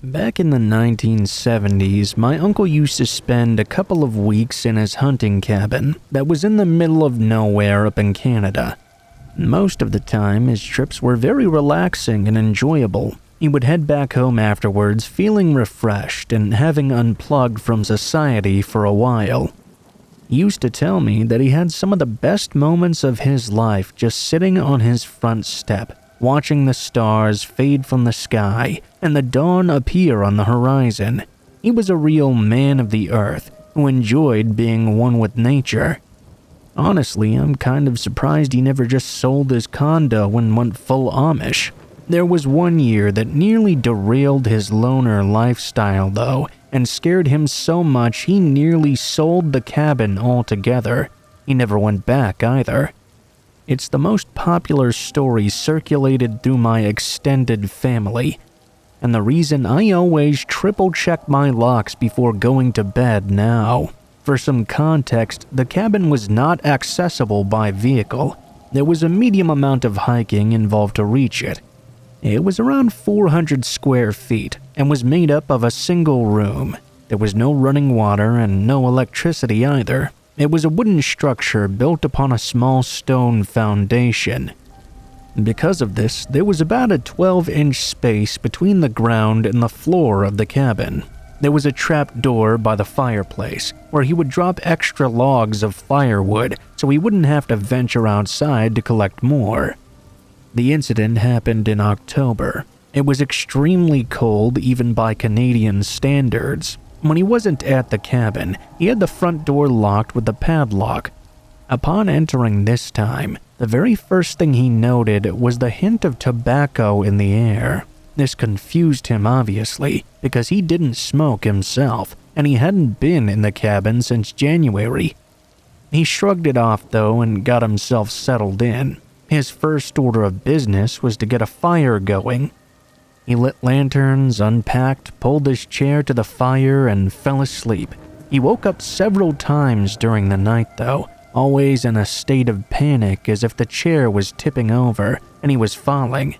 Back in the 1970s, my uncle used to spend a couple of weeks in his hunting cabin that was in the middle of nowhere up in Canada. Most of the time, his trips were very relaxing and enjoyable. He would head back home afterwards feeling refreshed and having unplugged from society for a while. He used to tell me that he had some of the best moments of his life just sitting on his front step, watching the stars fade from the sky and the dawn appear on the horizon. He was a real man of the earth who enjoyed being one with nature. Honestly, I'm kind of surprised he never just sold his condo and went full Amish. There was one year that nearly derailed his loner lifestyle though, and scared him so much he nearly sold the cabin altogether. He never went back either. It's the most popular story circulated through my extended family, and the reason I always triple-check my locks before going to bed now. For some context, the cabin was not accessible by vehicle. There was a medium amount of hiking involved to reach it. It was around 400 square feet and was made up of a single room. There was no running water and no electricity either. It was a wooden structure built upon a small stone foundation. Because of this, there was about a 12-inch space between the ground and the floor of the cabin. There was a trap door by the fireplace, where he would drop extra logs of firewood so he wouldn't have to venture outside to collect more. The incident happened in October. It was extremely cold even by Canadian standards. When he wasn't at the cabin, he had the front door locked with a padlock. Upon entering this time, the very first thing he noted was the hint of tobacco in the air. This confused him obviously, because he didn't smoke himself, and he hadn't been in the cabin since January. He shrugged it off though and got himself settled in. His first order of business was to get a fire going. He lit lanterns, unpacked, pulled his chair to the fire, and fell asleep. He woke up several times during the night though, always in a state of panic as if the chair was tipping over and he was falling.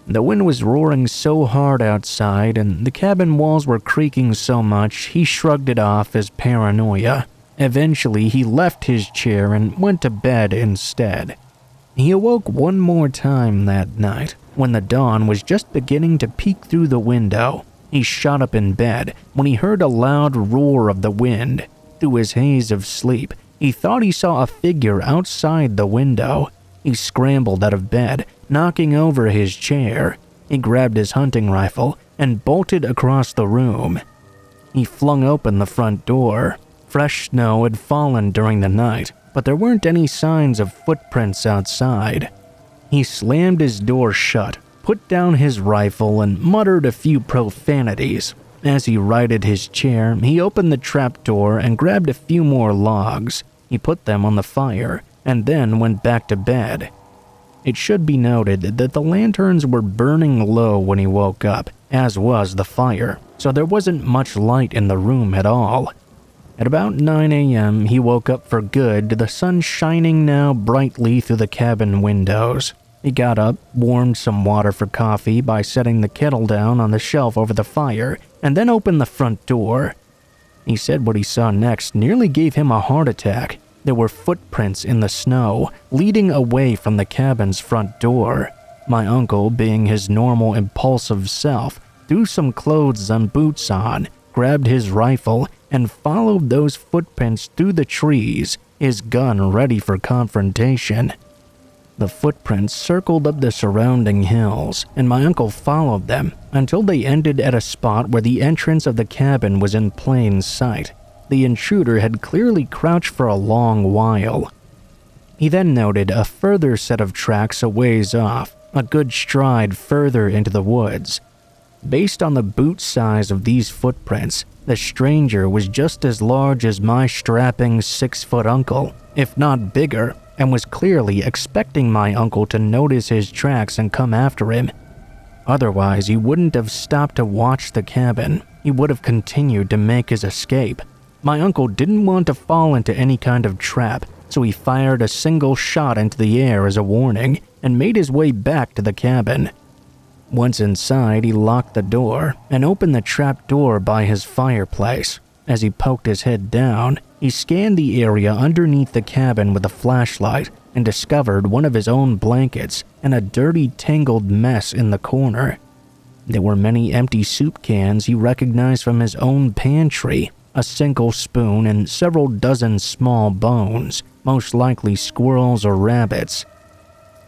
The wind was roaring so hard outside and the cabin walls were creaking so much he shrugged it off as paranoia. Eventually, he left his chair and went to bed instead. He awoke one more time that night, when the dawn was just beginning to peek through the window. He shot up in bed when he heard a loud roar of the wind. Through his haze of sleep, he thought he saw a figure outside the window. He scrambled out of bed, knocking over his chair. He grabbed his hunting rifle and bolted across the room. He flung open the front door. Fresh snow had fallen during the night, but there weren't any signs of footprints outside. He slammed his door shut, put down his rifle, and muttered a few profanities. As he righted his chair, he opened the trapdoor and grabbed a few more logs. He put them on the fire, and then went back to bed. It should be noted that the lanterns were burning low when he woke up, as was the fire, so there wasn't much light in the room at all. At about 9 a.m., he woke up for good to the sun shining now brightly through the cabin windows. He got up, warmed some water for coffee by setting the kettle down on the shelf over the fire, and then opened the front door. He said what he saw next nearly gave him a heart attack. There were footprints in the snow, leading away from the cabin's front door. My uncle, being his normal impulsive self, threw some clothes and boots on, grabbed his rifle, and followed those footprints through the trees, his gun ready for confrontation. The footprints circled up the surrounding hills, and my uncle followed them until they ended at a spot where the entrance of the cabin was in plain sight. The intruder had clearly crouched for a long while. He then noted a further set of tracks a ways off, a good stride further into the woods. Based on the boot size of these footprints, the stranger was just as large as my strapping 6-foot uncle, if not bigger, and was clearly expecting my uncle to notice his tracks and come after him. Otherwise, he wouldn't have stopped to watch the cabin. He would have continued to make his escape. My uncle didn't want to fall into any kind of trap, so he fired a single shot into the air as a warning and made his way back to the cabin. Once inside, he locked the door and opened the trap door by his fireplace. As he poked his head down, he scanned the area underneath the cabin with a flashlight and discovered one of his own blankets and a dirty, tangled mess in the corner. There were many empty soup cans he recognized from his own pantry, a single spoon, and several dozen small bones, most likely squirrels or rabbits.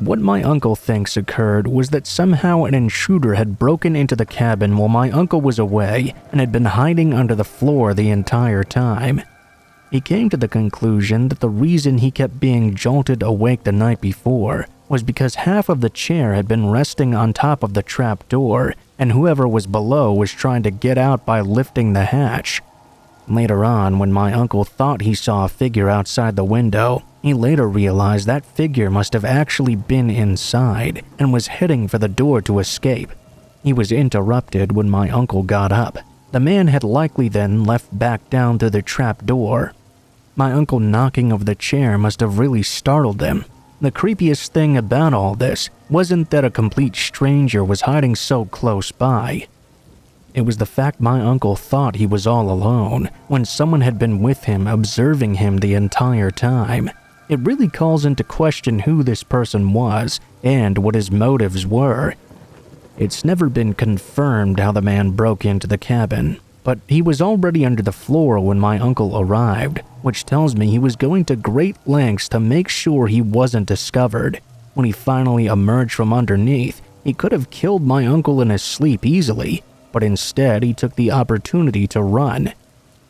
What my uncle thinks occurred was that somehow an intruder had broken into the cabin while my uncle was away and had been hiding under the floor the entire time. He came to the conclusion that the reason he kept being jolted awake the night before was because half of the chair had been resting on top of the trap door, and whoever was below was trying to get out by lifting the hatch. Later on, when my uncle thought he saw a figure outside the window, he later realized that figure must have actually been inside and was heading for the door to escape. He was interrupted when my uncle got up. The man had likely then left back down through the trap door. My uncle knocking over the chair must have really startled him. The creepiest thing about all this wasn't that a complete stranger was hiding so close by. It was the fact my uncle thought he was all alone when someone had been with him observing him the entire time. It really calls into question who this person was and what his motives were. It's never been confirmed how the man broke into the cabin, but he was already under the floor when my uncle arrived, which tells me he was going to great lengths to make sure he wasn't discovered. When he finally emerged from underneath, he could have killed my uncle in his sleep easily, but instead he took the opportunity to run.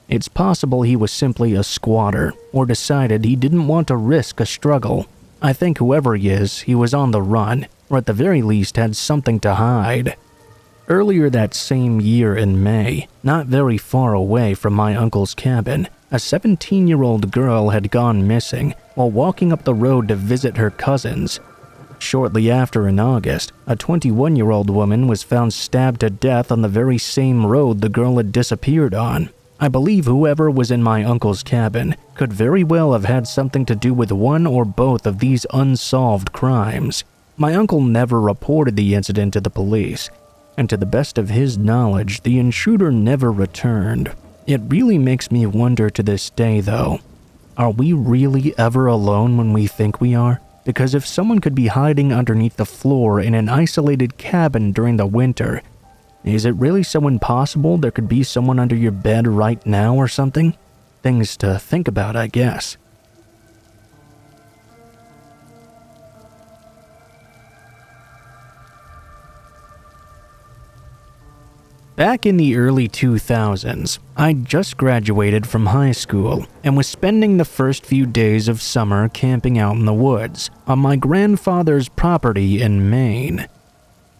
It's possible he was simply a squatter, or decided he didn't want to risk a struggle. I think whoever he is, he was on the run, or at the very least had something to hide. Earlier that same year in May, not very far away from my uncle's cabin, a 17-year-old girl had gone missing while walking up the road to visit her cousins. Shortly after, in August, a 21-year-old woman was found stabbed to death on the very same road the girl had disappeared on. I believe whoever was in my uncle's cabin could very well have had something to do with one or both of these unsolved crimes. My uncle never reported the incident to the police, and to the best of his knowledge, the intruder never returned. It really makes me wonder to this day, though, are we really ever alone when we think we are? Because if someone could be hiding underneath the floor in an isolated cabin during the winter, is it really so impossible there could be someone under your bed right now or something? Things to think about, I guess. Back in the early 2000s, I'd just graduated from high school and was spending the first few days of summer camping out in the woods on my grandfather's property in Maine.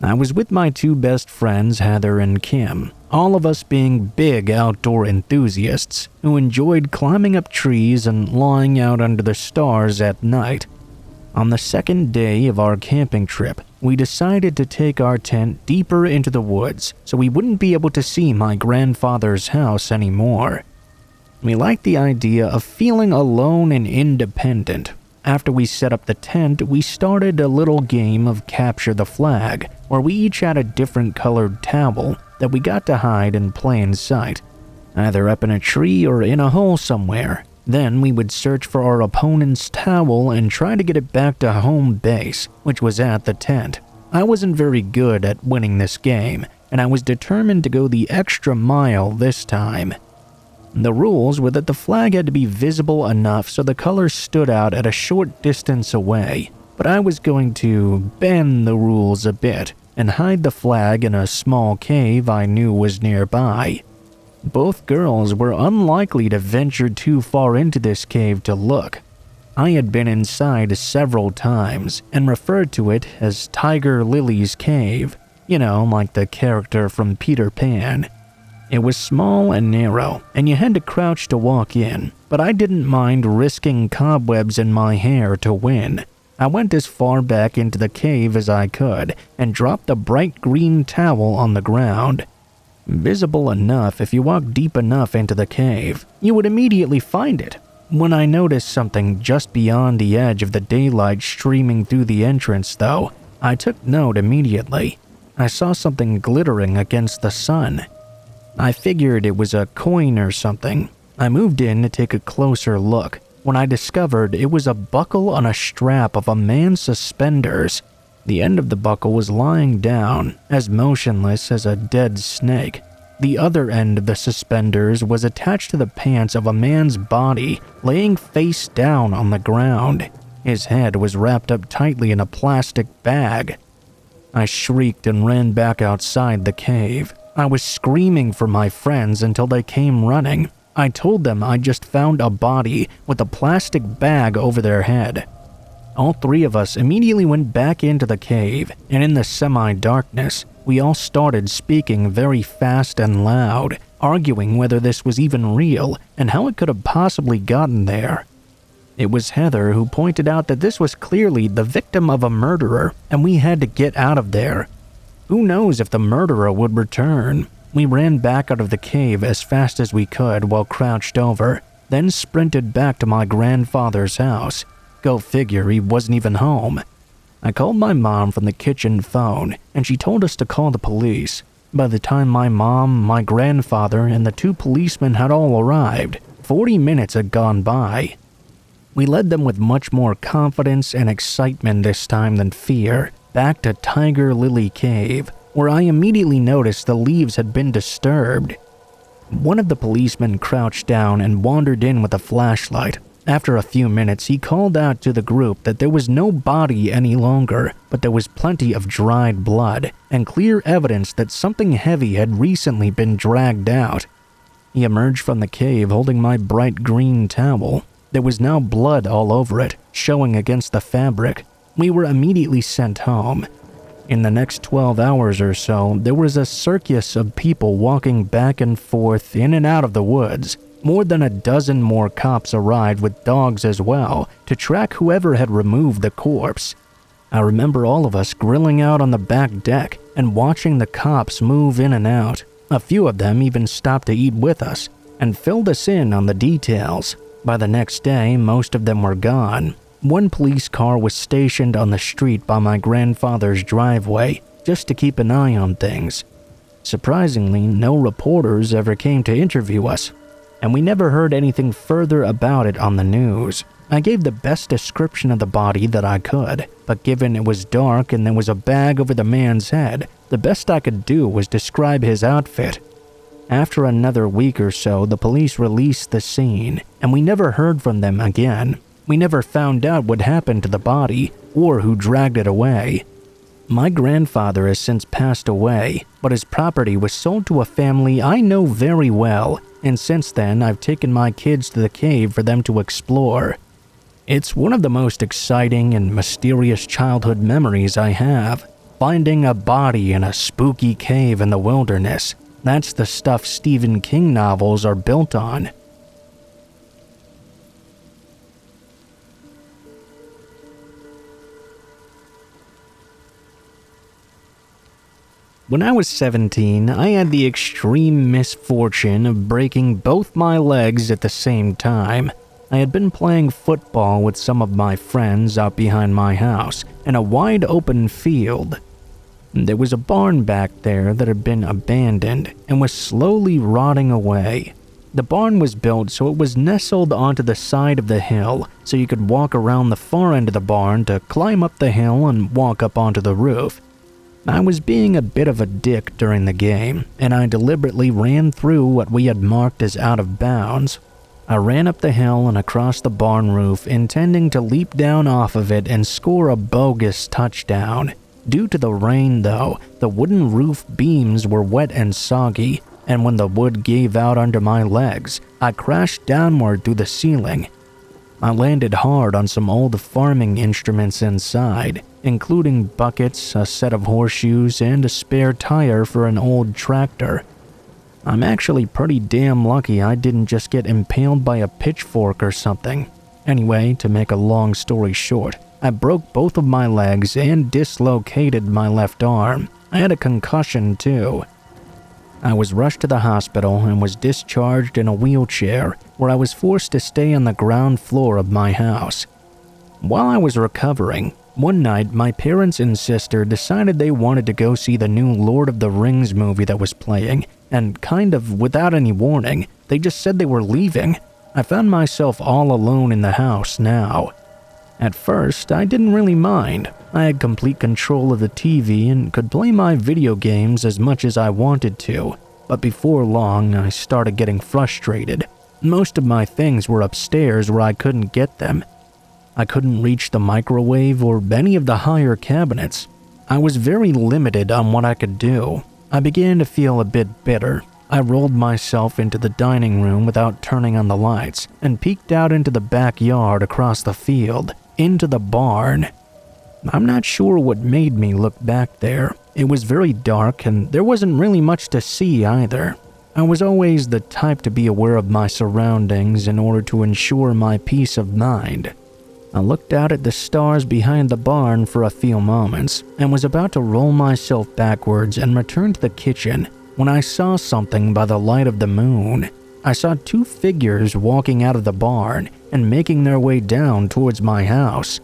I was with my two best friends, Heather and Kim, all of us being big outdoor enthusiasts who enjoyed climbing up trees and lying out under the stars at night. On the second day of our camping trip, we decided to take our tent deeper into the woods so we wouldn't be able to see my grandfather's house anymore. We liked the idea of feeling alone and independent. After we set up the tent, we started a little game of capture the flag, where we each had a different colored towel that we got to hide in plain sight, either up in a tree or in a hole somewhere. Then we would search for our opponent's towel and try to get it back to home base, which was at the tent. I wasn't very good at winning this game, and I was determined to go the extra mile this time. The rules were that the flag had to be visible enough so the colors stood out at a short distance away, but I was going to bend the rules a bit and hide the flag in a small cave I knew was nearby. Both girls were unlikely to venture too far into this cave to look. I had been inside several times and referred to it as Tiger Lily's Cave, like the character from Peter Pan. It was small and narrow, and you had to crouch to walk in, but I didn't mind risking cobwebs in my hair to win. I went as far back into the cave as I could and dropped the bright green towel on the ground. Visible enough if you walked deep enough into the cave, you would immediately find it. When I noticed something just beyond the edge of the daylight streaming through the entrance, though, I took note immediately. I saw something glittering against the sun. I figured it was a coin or something. I moved in to take a closer look when I discovered it was a buckle on a strap of a man's suspenders. The end of the buckle was lying down, as motionless as a dead snake. The other end of the suspenders was attached to the pants of a man's body, laying face down on the ground. His head was wrapped up tightly in a plastic bag. I shrieked and ran back outside the cave. I was screaming for my friends until they came running. I told them I just found a body with a plastic bag over their head. All three of us immediately went back into the cave, and in the semi-darkness, we all started speaking very fast and loud, arguing whether this was even real and how it could have possibly gotten there. It was Heather who pointed out that this was clearly the victim of a murderer, and we had to get out of there. Who knows if the murderer would return? We ran back out of the cave as fast as we could while crouched over, then sprinted back to my grandfather's house. Go figure, he wasn't even home. I called my mom from the kitchen phone, and she told us to call the police. By the time my mom, my grandfather, and the two policemen had all arrived, 40 minutes had gone by. We led them with much more confidence and excitement this time than fear, back to Tiger Lily Cave, where I immediately noticed the leaves had been disturbed. One of the policemen crouched down and wandered in with a flashlight. After a few minutes, he called out to the group that there was no body any longer, but there was plenty of dried blood and clear evidence that something heavy had recently been dragged out. He emerged from the cave holding my bright green towel. There was now blood all over it, showing against the fabric. We were immediately sent home. In the next 12 hours or so, there was a circus of people walking back and forth in and out of the woods. More than a dozen more cops arrived with dogs as well to track whoever had removed the corpse. I remember all of us grilling out on the back deck and watching the cops move in and out. A few of them even stopped to eat with us and filled us in on the details. By the next day, most of them were gone. One police car was stationed on the street by my grandfather's driveway just to keep an eye on things. Surprisingly, no reporters ever came to interview us, and we never heard anything further about it on the news. I gave the best description of the body that I could, but given it was dark and there was a bag over the man's head, the best I could do was describe his outfit. After another week or so, the police released the scene, and we never heard from them again. We never found out what happened to the body or who dragged it away. My grandfather has since passed away, but his property was sold to a family I know very well, and since then I've taken my kids to the cave for them to explore. It's one of the most exciting and mysterious childhood memories I have. Finding a body in a spooky cave in the wilderness. That's the stuff Stephen King novels are built on. When I was 17, I had the extreme misfortune of breaking both my legs at the same time. I had been playing football with some of my friends out behind my house in a wide open field. There was a barn back there that had been abandoned and was slowly rotting away. The barn was built so it was nestled onto the side of the hill, so you could walk around the far end of the barn to climb up the hill and walk up onto the roof. I was being a bit of a dick during the game, and I deliberately ran through what we had marked as out of bounds. I ran up the hill and across the barn roof, intending to leap down off of it and score a bogus touchdown. Due to the rain, though, the wooden roof beams were wet and soggy, and when the wood gave out under my legs, I crashed downward through the ceiling. I landed hard on some old farming instruments inside, including buckets, a set of horseshoes, and a spare tire for an old tractor. I'm actually pretty damn lucky I didn't just get impaled by a pitchfork or something. Anyway, to make a long story short, I broke both of my legs and dislocated my left arm. I had a concussion too. I was rushed to the hospital and was discharged in a wheelchair, where I was forced to stay on the ground floor of my house. While I was recovering, One night, my parents and sister decided they wanted to go see the new Lord of the Rings movie that was playing, and kind of without any warning, they just said they were leaving. I found myself all alone in the house now. At first, I didn't really mind. I had complete control of the TV and could play my video games as much as I wanted to. But before long, I started getting frustrated. Most of my things were upstairs where I couldn't get them. I couldn't reach the microwave or any of the higher cabinets. I was very limited on what I could do. I began to feel a bit bitter. I rolled myself into the dining room without turning on the lights and peeked out into the backyard across the field, into the barn. I'm not sure what made me look back there. It was very dark and there wasn't really much to see either. I was always the type to be aware of my surroundings in order to ensure my peace of mind. I looked out at the stars behind the barn for a few moments and was about to roll myself backwards and return to the kitchen when I saw something by the light of the moon. I saw two figures walking out of the barn and making their way down towards my house.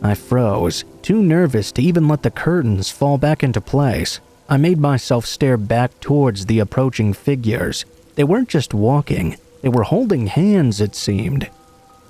I froze, too nervous to even let the curtains fall back into place. I made myself stare back towards the approaching figures. They weren't just walking, they were holding hands, it seemed.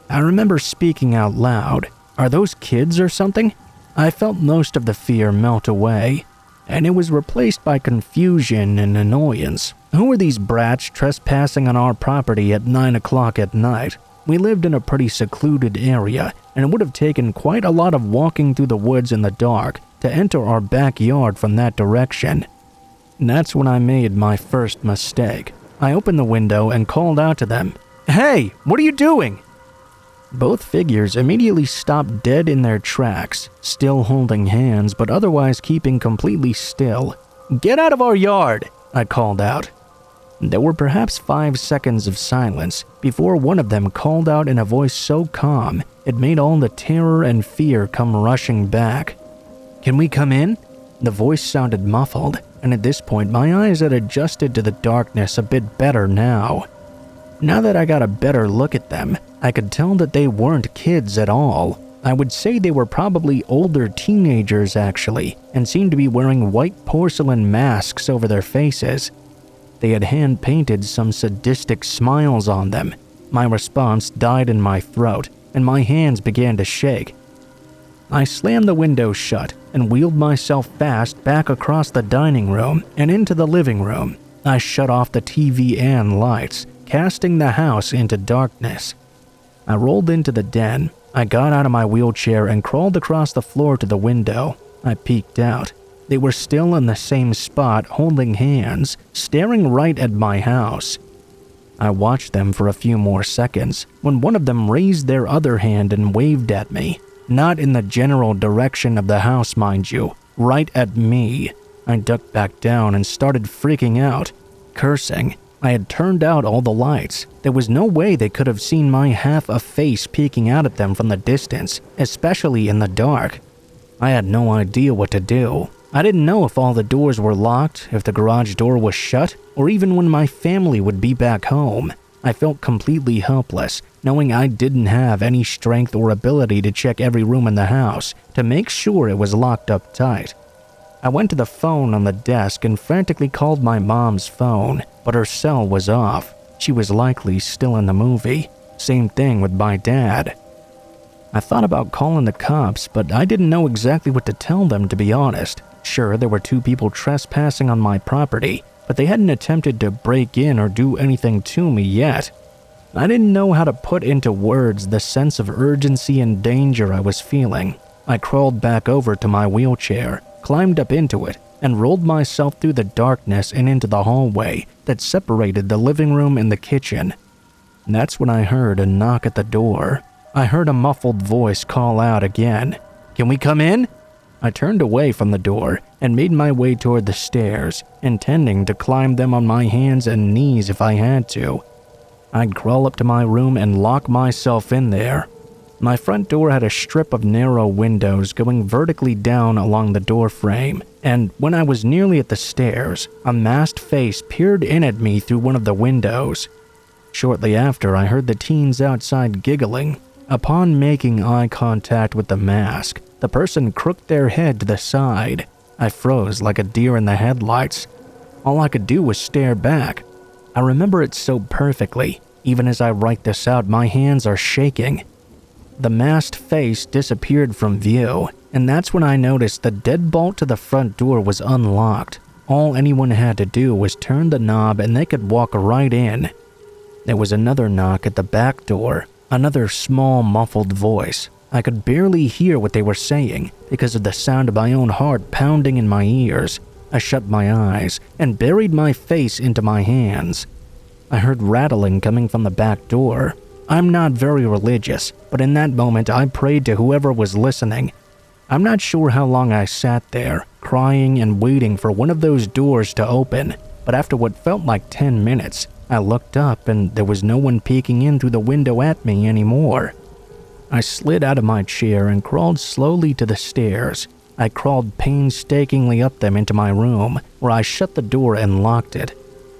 I remember speaking out loud, "Are those kids or something?" I felt most of the fear melt away, and it was replaced by confusion and annoyance. Who were these brats trespassing on our property at 9 o'clock at night? We lived in a pretty secluded area, and it would have taken quite a lot of walking through the woods in the dark to enter our backyard from that direction. That's when I made my first mistake. I opened the window and called out to them, "Hey, what are you doing?" Both figures immediately stopped dead in their tracks, still holding hands but otherwise keeping completely still. "Get out of our yard," I called out. There were perhaps 5 seconds of silence before one of them called out in a voice so calm it made all the terror and fear come rushing back. "Can we come in?" The voice sounded muffled, and at this point my eyes had adjusted to the darkness a bit better now. Now that I got a better look at them, I could tell that they weren't kids at all. I would say they were probably older teenagers actually, and seemed to be wearing white porcelain masks over their faces. They had hand-painted some sadistic smiles on them. My response died in my throat, and my hands began to shake. I slammed the window shut and wheeled myself fast back across the dining room and into the living room. I shut off the TV and lights, casting the house into darkness. I rolled into the den. I got out of my wheelchair and crawled across the floor to the window. I peeked out. They were still in the same spot, holding hands, staring right at my house. I watched them for a few more seconds when one of them raised their other hand and waved at me. Not in the general direction of the house, mind you, right at me. I ducked back down and started freaking out, cursing. I had turned out all the lights. There was no way they could have seen my half a face peeking out at them from the distance, especially in the dark. I had no idea what to do. I didn't know if all the doors were locked, if the garage door was shut, or even when my family would be back home. I felt completely helpless, knowing I didn't have any strength or ability to check every room in the house to make sure it was locked up tight. I went to the phone on the desk and frantically called my mom's phone, but her cell was off. She was likely still in the movie. Same thing with my dad. I thought about calling the cops, but I didn't know exactly what to tell them, to be honest. Sure, there were 2 people trespassing on my property, but they hadn't attempted to break in or do anything to me yet. I didn't know how to put into words the sense of urgency and danger I was feeling. I crawled back over to my wheelchair, climbed up into it, and rolled myself through the darkness and into the hallway that separated the living room and the kitchen. That's when I heard a knock at the door. I heard a muffled voice call out again, "Can we come in?" I turned away from the door and made my way toward the stairs, intending to climb them on my hands and knees if I had to. I'd crawl up to my room and lock myself in there. My front door had a strip of narrow windows going vertically down along the door frame, and when I was nearly at the stairs, a masked face peered in at me through one of the windows. Shortly after, I heard the teens outside giggling. Upon making eye contact with the mask, The person crooked their head to the side. I froze like a deer in the headlights. All I could do was stare back. I remember it so perfectly. Even as I write this out, my hands are shaking. The masked face disappeared from view, and that's when I noticed the deadbolt to the front door was unlocked. All anyone had to do was turn the knob and they could walk right in. There was another knock at the back door, another small muffled voice. I could barely hear what they were saying because of the sound of my own heart pounding in my ears. I shut my eyes and buried my face into my hands. I heard rattling coming from the back door. I'm not very religious, but in that moment I prayed to whoever was listening. I'm not sure how long I sat there, crying and waiting for one of those doors to open, but after what felt like 10 minutes, I looked up and there was no one peeking in through the window at me anymore. I slid out of my chair and crawled slowly to the stairs. I crawled painstakingly up them into my room, where I shut the door and locked it.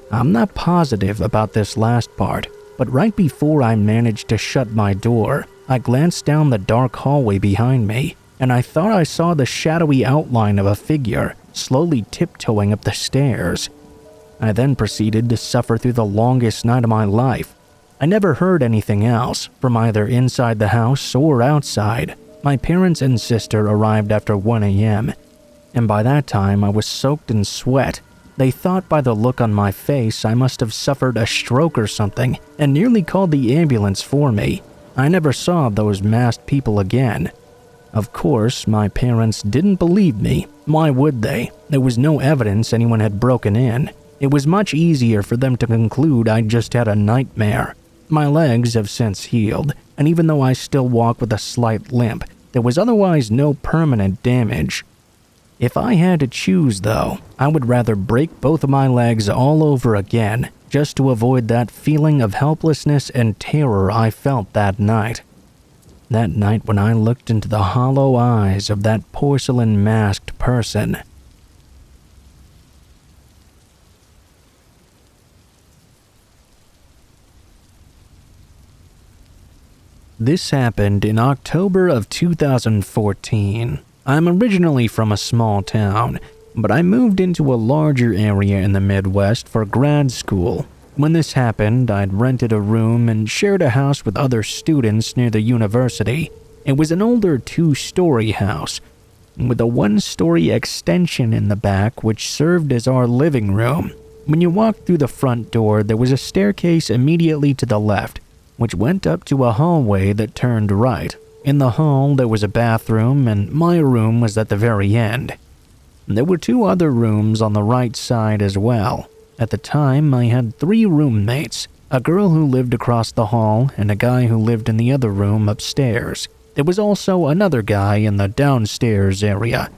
I'm not positive about this last part, but right before I managed to shut my door, I glanced down the dark hallway behind me, and I thought I saw the shadowy outline of a figure slowly tiptoeing up the stairs. I then proceeded to suffer through the longest night of my life. I never heard anything else, from either inside the house or outside. My parents and sister arrived after 1 a.m., and by that time I was soaked in sweat. They thought by the look on my face I must have suffered a stroke or something, and nearly called the ambulance for me. I never saw those masked people again. Of course, my parents didn't believe me. Why would they? There was no evidence anyone had broken in. It was much easier for them to conclude I'd just had a nightmare. My legs have since healed, and even though I still walk with a slight limp, there was otherwise no permanent damage. If I had to choose, though, I would rather break both of my legs all over again, just to avoid that feeling of helplessness and terror I felt that night. That night when I looked into the hollow eyes of that porcelain masked person. This happened in October of 2014. I'm originally from a small town, but I moved into a larger area in the Midwest for grad school. When this happened, I'd rented a room and shared a house with other students near the university. It was an older 2-story house, with a 1-story extension in the back which served as our living room. When you walked through the front door, there was a staircase immediately to the left, which went up to a hallway that turned right. In the hall, there was a bathroom, and my room was at the very end. There were 2 other rooms on the right side as well. At the time, I had 3 roommates, a girl who lived across the hall and a guy who lived in the other room upstairs. There was also another guy in the downstairs area.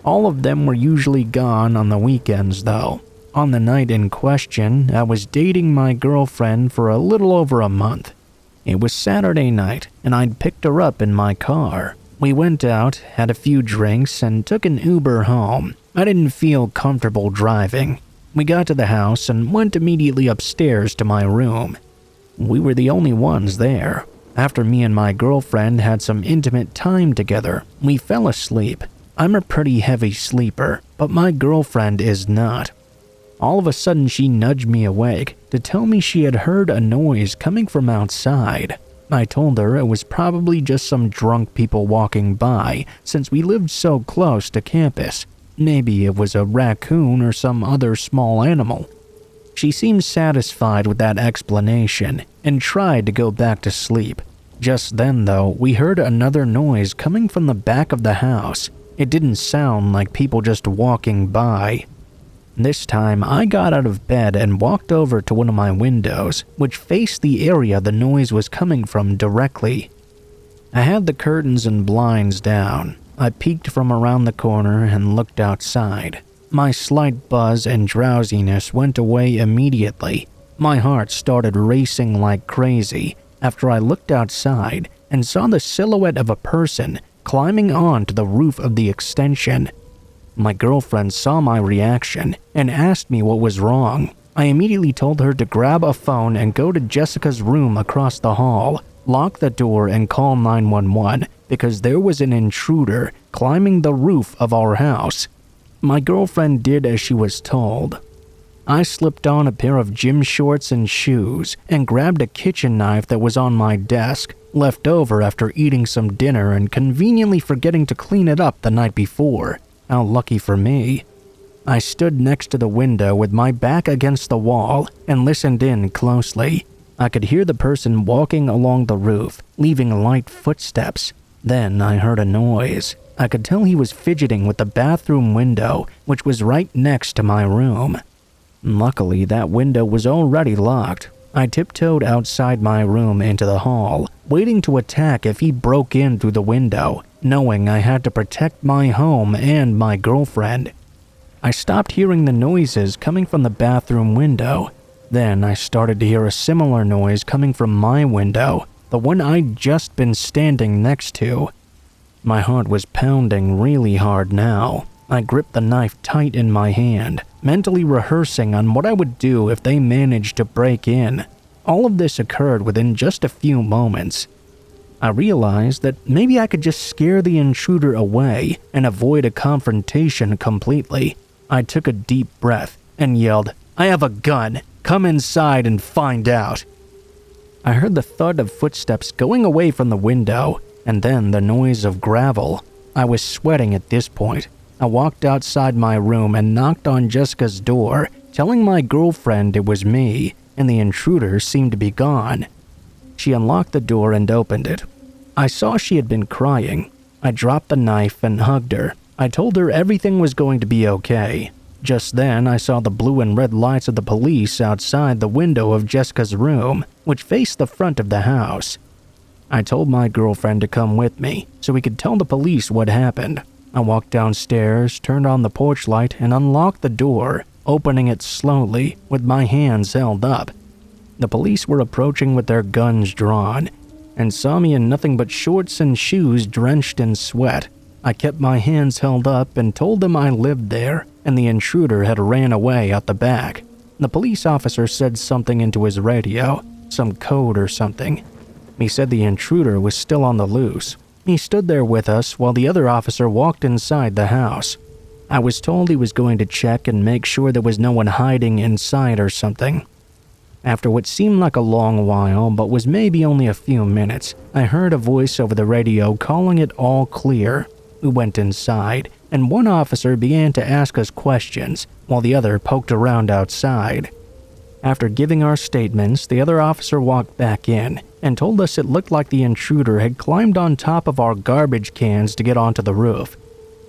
All of them were usually gone on the weekends, though. On the night in question, I was dating my girlfriend for a little over a month. It was Saturday night, and I'd picked her up in my car. We went out, had a few drinks, and took an Uber home. I didn't feel comfortable driving. We got to the house and went immediately upstairs to my room. We were the only ones there. After me and my girlfriend had some intimate time together, we fell asleep. I'm a pretty heavy sleeper, but my girlfriend is not. All of a sudden, she nudged me awake to tell me she had heard a noise coming from outside. I told her it was probably just some drunk people walking by, since we lived so close to campus. Maybe it was a raccoon or some other small animal. She seemed satisfied with that explanation and tried to go back to sleep. Just then, though, we heard another noise coming from the back of the house. It didn't sound like people just walking by. This time, I got out of bed and walked over to one of my windows, which faced the area the noise was coming from directly. I had the curtains and blinds down. I peeked from around the corner and looked outside. My slight buzz and drowsiness went away immediately. My heart started racing like crazy after I looked outside and saw the silhouette of a person climbing onto the roof of the extension. My girlfriend saw my reaction and asked me what was wrong. I immediately told her to grab a phone and go to Jessica's room across the hall, lock the door and call 911 because there was an intruder climbing the roof of our house. My girlfriend did as she was told. I slipped on a pair of gym shorts and shoes and grabbed a kitchen knife that was on my desk, left over after eating some dinner and conveniently forgetting to clean it up the night before. How lucky for me. I stood next to the window with my back against the wall and listened in closely. I could hear the person walking along the roof, leaving light footsteps. Then I heard a noise. I could tell he was fidgeting with the bathroom window, which was right next to my room. Luckily, that window was already locked. I tiptoed outside my room into the hall, waiting to attack if he broke in through the window, knowing I had to protect my home and my girlfriend. I stopped hearing the noises coming from the bathroom window. Then I started to hear a similar noise coming from my window, the one I'd just been standing next to. My heart was pounding really hard now. I gripped the knife tight in my hand, mentally rehearsing on what I would do if they managed to break in. All of this occurred within just a few moments. I realized that maybe I could just scare the intruder away and avoid a confrontation completely. I took a deep breath and yelled, "I have a gun! Come inside and find out!" I heard the thud of footsteps going away from the window, and then the noise of gravel. I was sweating at this point. I walked outside my room and knocked on Jessica's door, telling my girlfriend it was me, and the intruder seemed to be gone. She unlocked the door and opened it. I saw she had been crying. I dropped the knife and hugged her. I told her everything was going to be okay. Just then, I saw the blue and red lights of the police outside the window of Jessica's room, which faced the front of the house. I told my girlfriend to come with me so we could tell the police what happened. I walked downstairs, turned on the porch light, and unlocked the door, opening it slowly with my hands held up. The police were approaching with their guns drawn and saw me in nothing but shorts and shoes drenched in sweat. I kept my hands held up and told them I lived there and the intruder had ran away out the back. The police officer said something into his radio, some code or something. He said the intruder was still on the loose. He stood there with us while the other officer walked inside the house. I was told he was going to check and make sure there was no one hiding inside or something. After what seemed like a long while, but was maybe only a few minutes, I heard a voice over the radio calling it all clear. We went inside, and one officer began to ask us questions, while the other poked around outside. After giving our statements, the other officer walked back in and told us it looked like the intruder had climbed on top of our garbage cans to get onto the roof.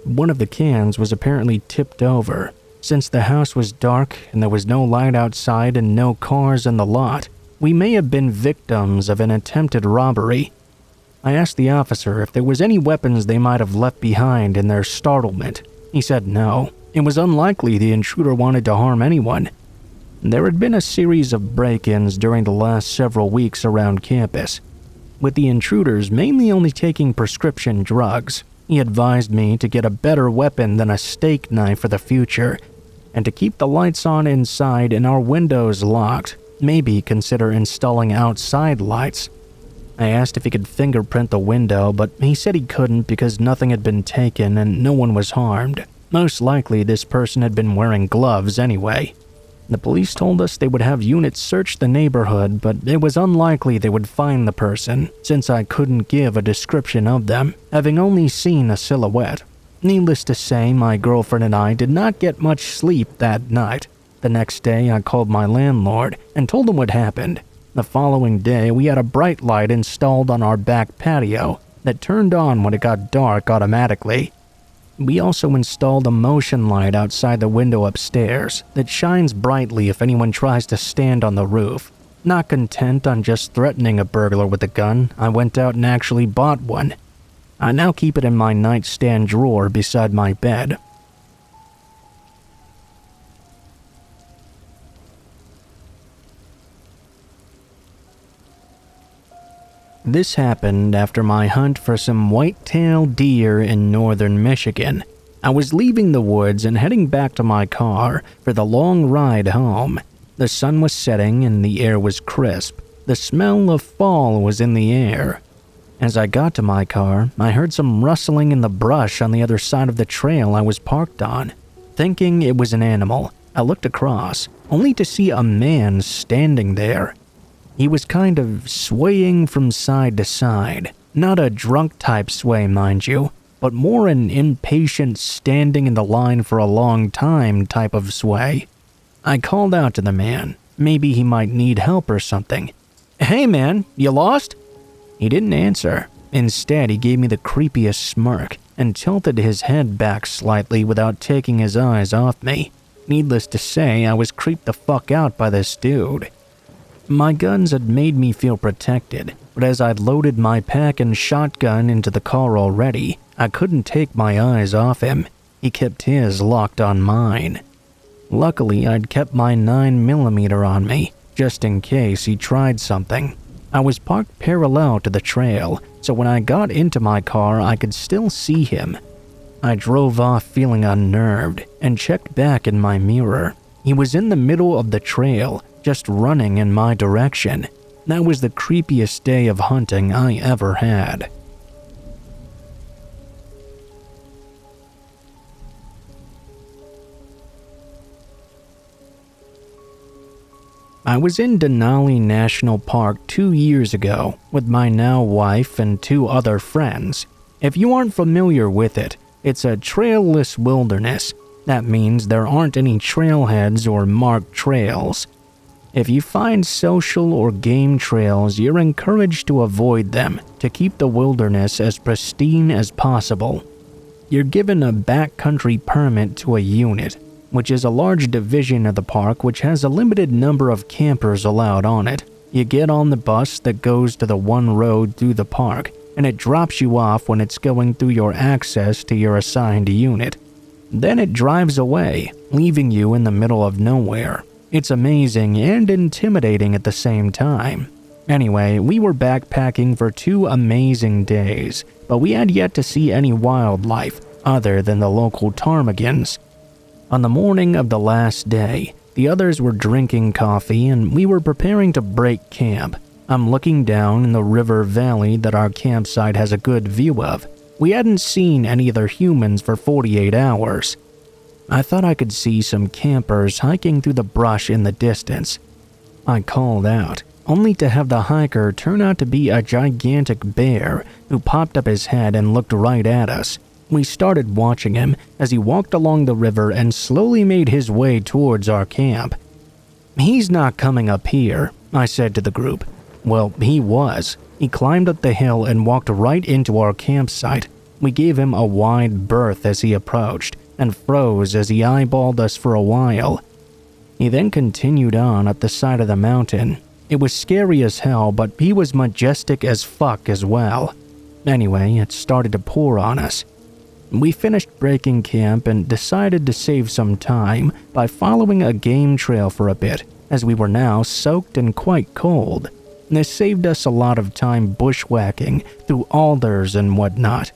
One of the cans was apparently tipped over. Since the house was dark and there was no light outside and no cars in the lot, we may have been victims of an attempted robbery. I asked the officer if there was any weapons they might have left behind in their startlement. He said no. It was unlikely the intruder wanted to harm anyone. There had been a series of break-ins during the last several weeks around campus, with the intruders mainly only taking prescription drugs. He advised me to get a better weapon than a steak knife for the future, and to keep the lights on inside and our windows locked, maybe consider installing outside lights. I asked if he could fingerprint the window, but he said he couldn't because nothing had been taken and no one was harmed. Most likely this person had been wearing gloves anyway. The police told us they would have units search the neighborhood, but it was unlikely they would find the person, since I couldn't give a description of them, having only seen a silhouette. Needless to say, my girlfriend and I did not get much sleep that night. The next day, I called my landlord and told him what happened. The following day, we had a bright light installed on our back patio that turned on when it got dark automatically. We also installed a motion light outside the window upstairs that shines brightly if anyone tries to stand on the roof. Not content on just threatening a burglar with a gun, I went out and actually bought one. I now keep it in my nightstand drawer beside my bed. This happened after my hunt for some white-tailed deer in northern Michigan. I was leaving the woods and heading back to my car for the long ride home. The sun was setting and the air was crisp. The smell of fall was in the air. As I got to my car, I heard some rustling in the brush on the other side of the trail I was parked on. Thinking it was an animal, I looked across, only to see a man standing there. He was kind of swaying from side to side. Not a drunk type sway, mind you, but more an impatient standing in the line for a long time type of sway. I called out to the man. Maybe he might need help or something. "Hey man, you lost?" He didn't answer. Instead, he gave me the creepiest smirk and tilted his head back slightly without taking his eyes off me. Needless to say, I was creeped the fuck out by this dude. My guns had made me feel protected, but as I'd loaded my pack and shotgun into the car already, I couldn't take my eyes off him. He kept his locked on mine. Luckily, I'd kept my 9mm on me, just in case he tried something. I was parked parallel to the trail, so when I got into my car, I could still see him. I drove off feeling unnerved and checked back in my mirror. He was in the middle of the trail, just running in my direction. That was the creepiest day of hunting I ever had. I was in Denali National Park 2 years ago with my now wife and 2 other friends. If you aren't familiar with it, it's a trailless wilderness. That means there aren't any trailheads or marked trails. If you find social or game trails, you're encouraged to avoid them to keep the wilderness as pristine as possible. You're given a backcountry permit to a unit, which is a large division of the park which has a limited number of campers allowed on it. You get on the bus that goes to the one road through the park, and it drops you off when it's going through your access to your assigned unit. Then it drives away, leaving you in the middle of nowhere. It's amazing and intimidating at the same time. Anyway, we were backpacking for 2 amazing days, but we had yet to see any wildlife other than the local ptarmigans. On the morning of the last day, the others were drinking coffee and we were preparing to break camp. I'm looking down in the river valley that our campsite has a good view of. We hadn't seen any other humans for 48 hours. I thought I could see some campers hiking through the brush in the distance. I called out, only to have the hiker turn out to be a gigantic bear who popped up his head and looked right at us. We started watching him as he walked along the river and slowly made his way towards our camp. "He's not coming up here," I said to the group. Well, he was. He climbed up the hill and walked right into our campsite. We gave him a wide berth as he approached and froze as he eyeballed us for a while. He then continued on up the side of the mountain. It was scary as hell, but he was majestic as fuck as well. Anyway, it started to pour on us. We finished breaking camp and decided to save some time by following a game trail for a bit, as we were now soaked and quite cold. This saved us a lot of time bushwhacking through alders and whatnot.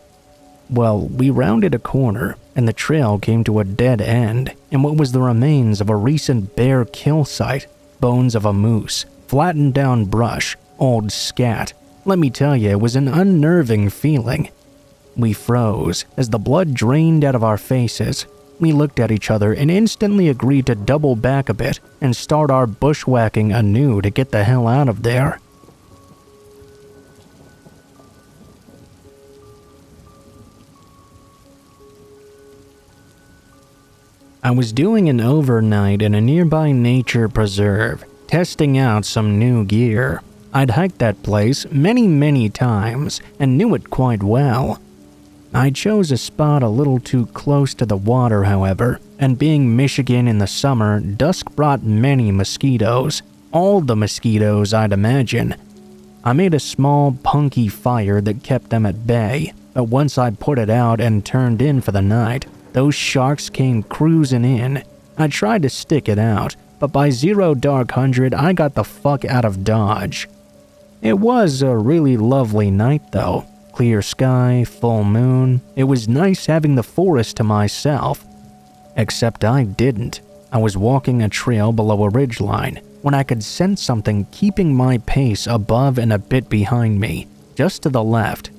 Well, we rounded a corner, and the trail came to a dead end in what was the remains of a recent bear kill site, bones of a moose, flattened down brush, old scat. Let me tell you, it was an unnerving feeling. We froze as the blood drained out of our faces. We looked at each other and instantly agreed to double back a bit and start our bushwhacking anew to get the hell out of there. I was doing an overnight in a nearby nature preserve, testing out some new gear. I'd hiked that place many times and knew it quite well. I chose a spot a little too close to the water, however, and being Michigan in the summer, dusk brought many mosquitoes. All the mosquitoes, I'd imagine. I made a small, punky fire that kept them at bay, but once I put it out and turned in for the night, those sharks came cruising in. I tried to stick it out, but by 00:00 I got the fuck out of Dodge. It was a really lovely night though. Clear sky, full moon. It was nice having the forest to myself. Except I didn't. I was walking a trail below a ridgeline when I could sense something keeping my pace above and a bit behind me, just to the left.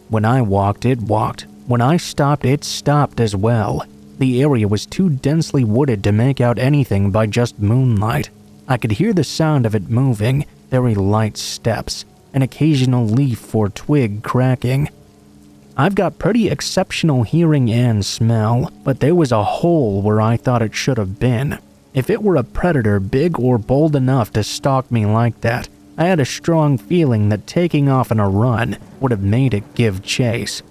When I walked, it walked. When I stopped, it stopped as well. The area was too densely wooded to make out anything by just moonlight. I could hear the sound of it moving, very light steps, an occasional leaf or twig cracking. I've got pretty exceptional hearing and smell, but there was a hole where I thought it should have been. If it were a predator big or bold enough to stalk me like that, I had a strong feeling that taking off on a run would have made it give chase.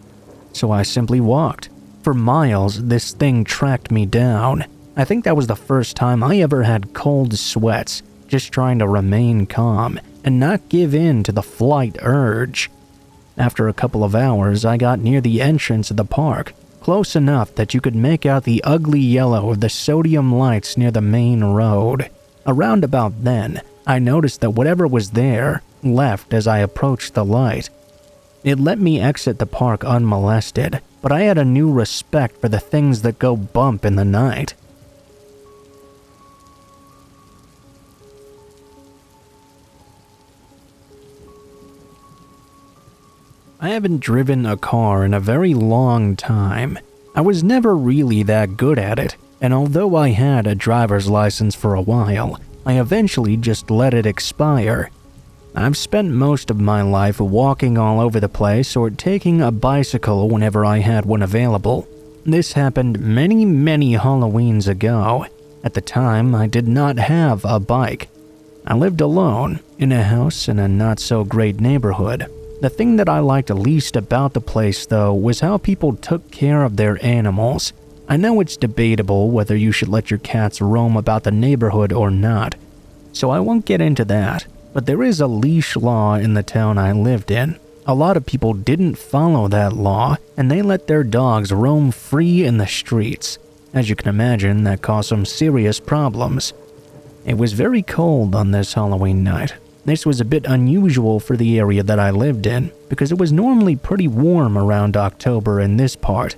So I simply walked. For miles, this thing tracked me down. I think that was the first time I ever had cold sweats, just trying to remain calm and not give in to the flight urge. After a couple of hours, I got near the entrance of the park, close enough that you could make out the ugly yellow of the sodium lights near the main road. Around about then, I noticed that whatever was there left as I approached the light. It let me exit the park unmolested, but I had a new respect for the things that go bump in the night. I haven't driven a car in a very long time. I was never really that good at it, and although I had a driver's license for a while, I eventually just let it expire. I've spent most of my life walking all over the place or taking a bicycle whenever I had one available. This happened many Halloweens ago. At the time, I did not have a bike. I lived alone, in a house in a not-so-great neighborhood. The thing that I liked least about the place, though, was how people took care of their animals. I know it's debatable whether you should let your cats roam about the neighborhood or not, so I won't get into that, but there is a leash law in the town I lived in. A lot of people didn't follow that law, and they let their dogs roam free in the streets. As you can imagine, that caused some serious problems. It was very cold on this Halloween night. This was a bit unusual for the area that I lived in, because it was normally pretty warm around October in this part.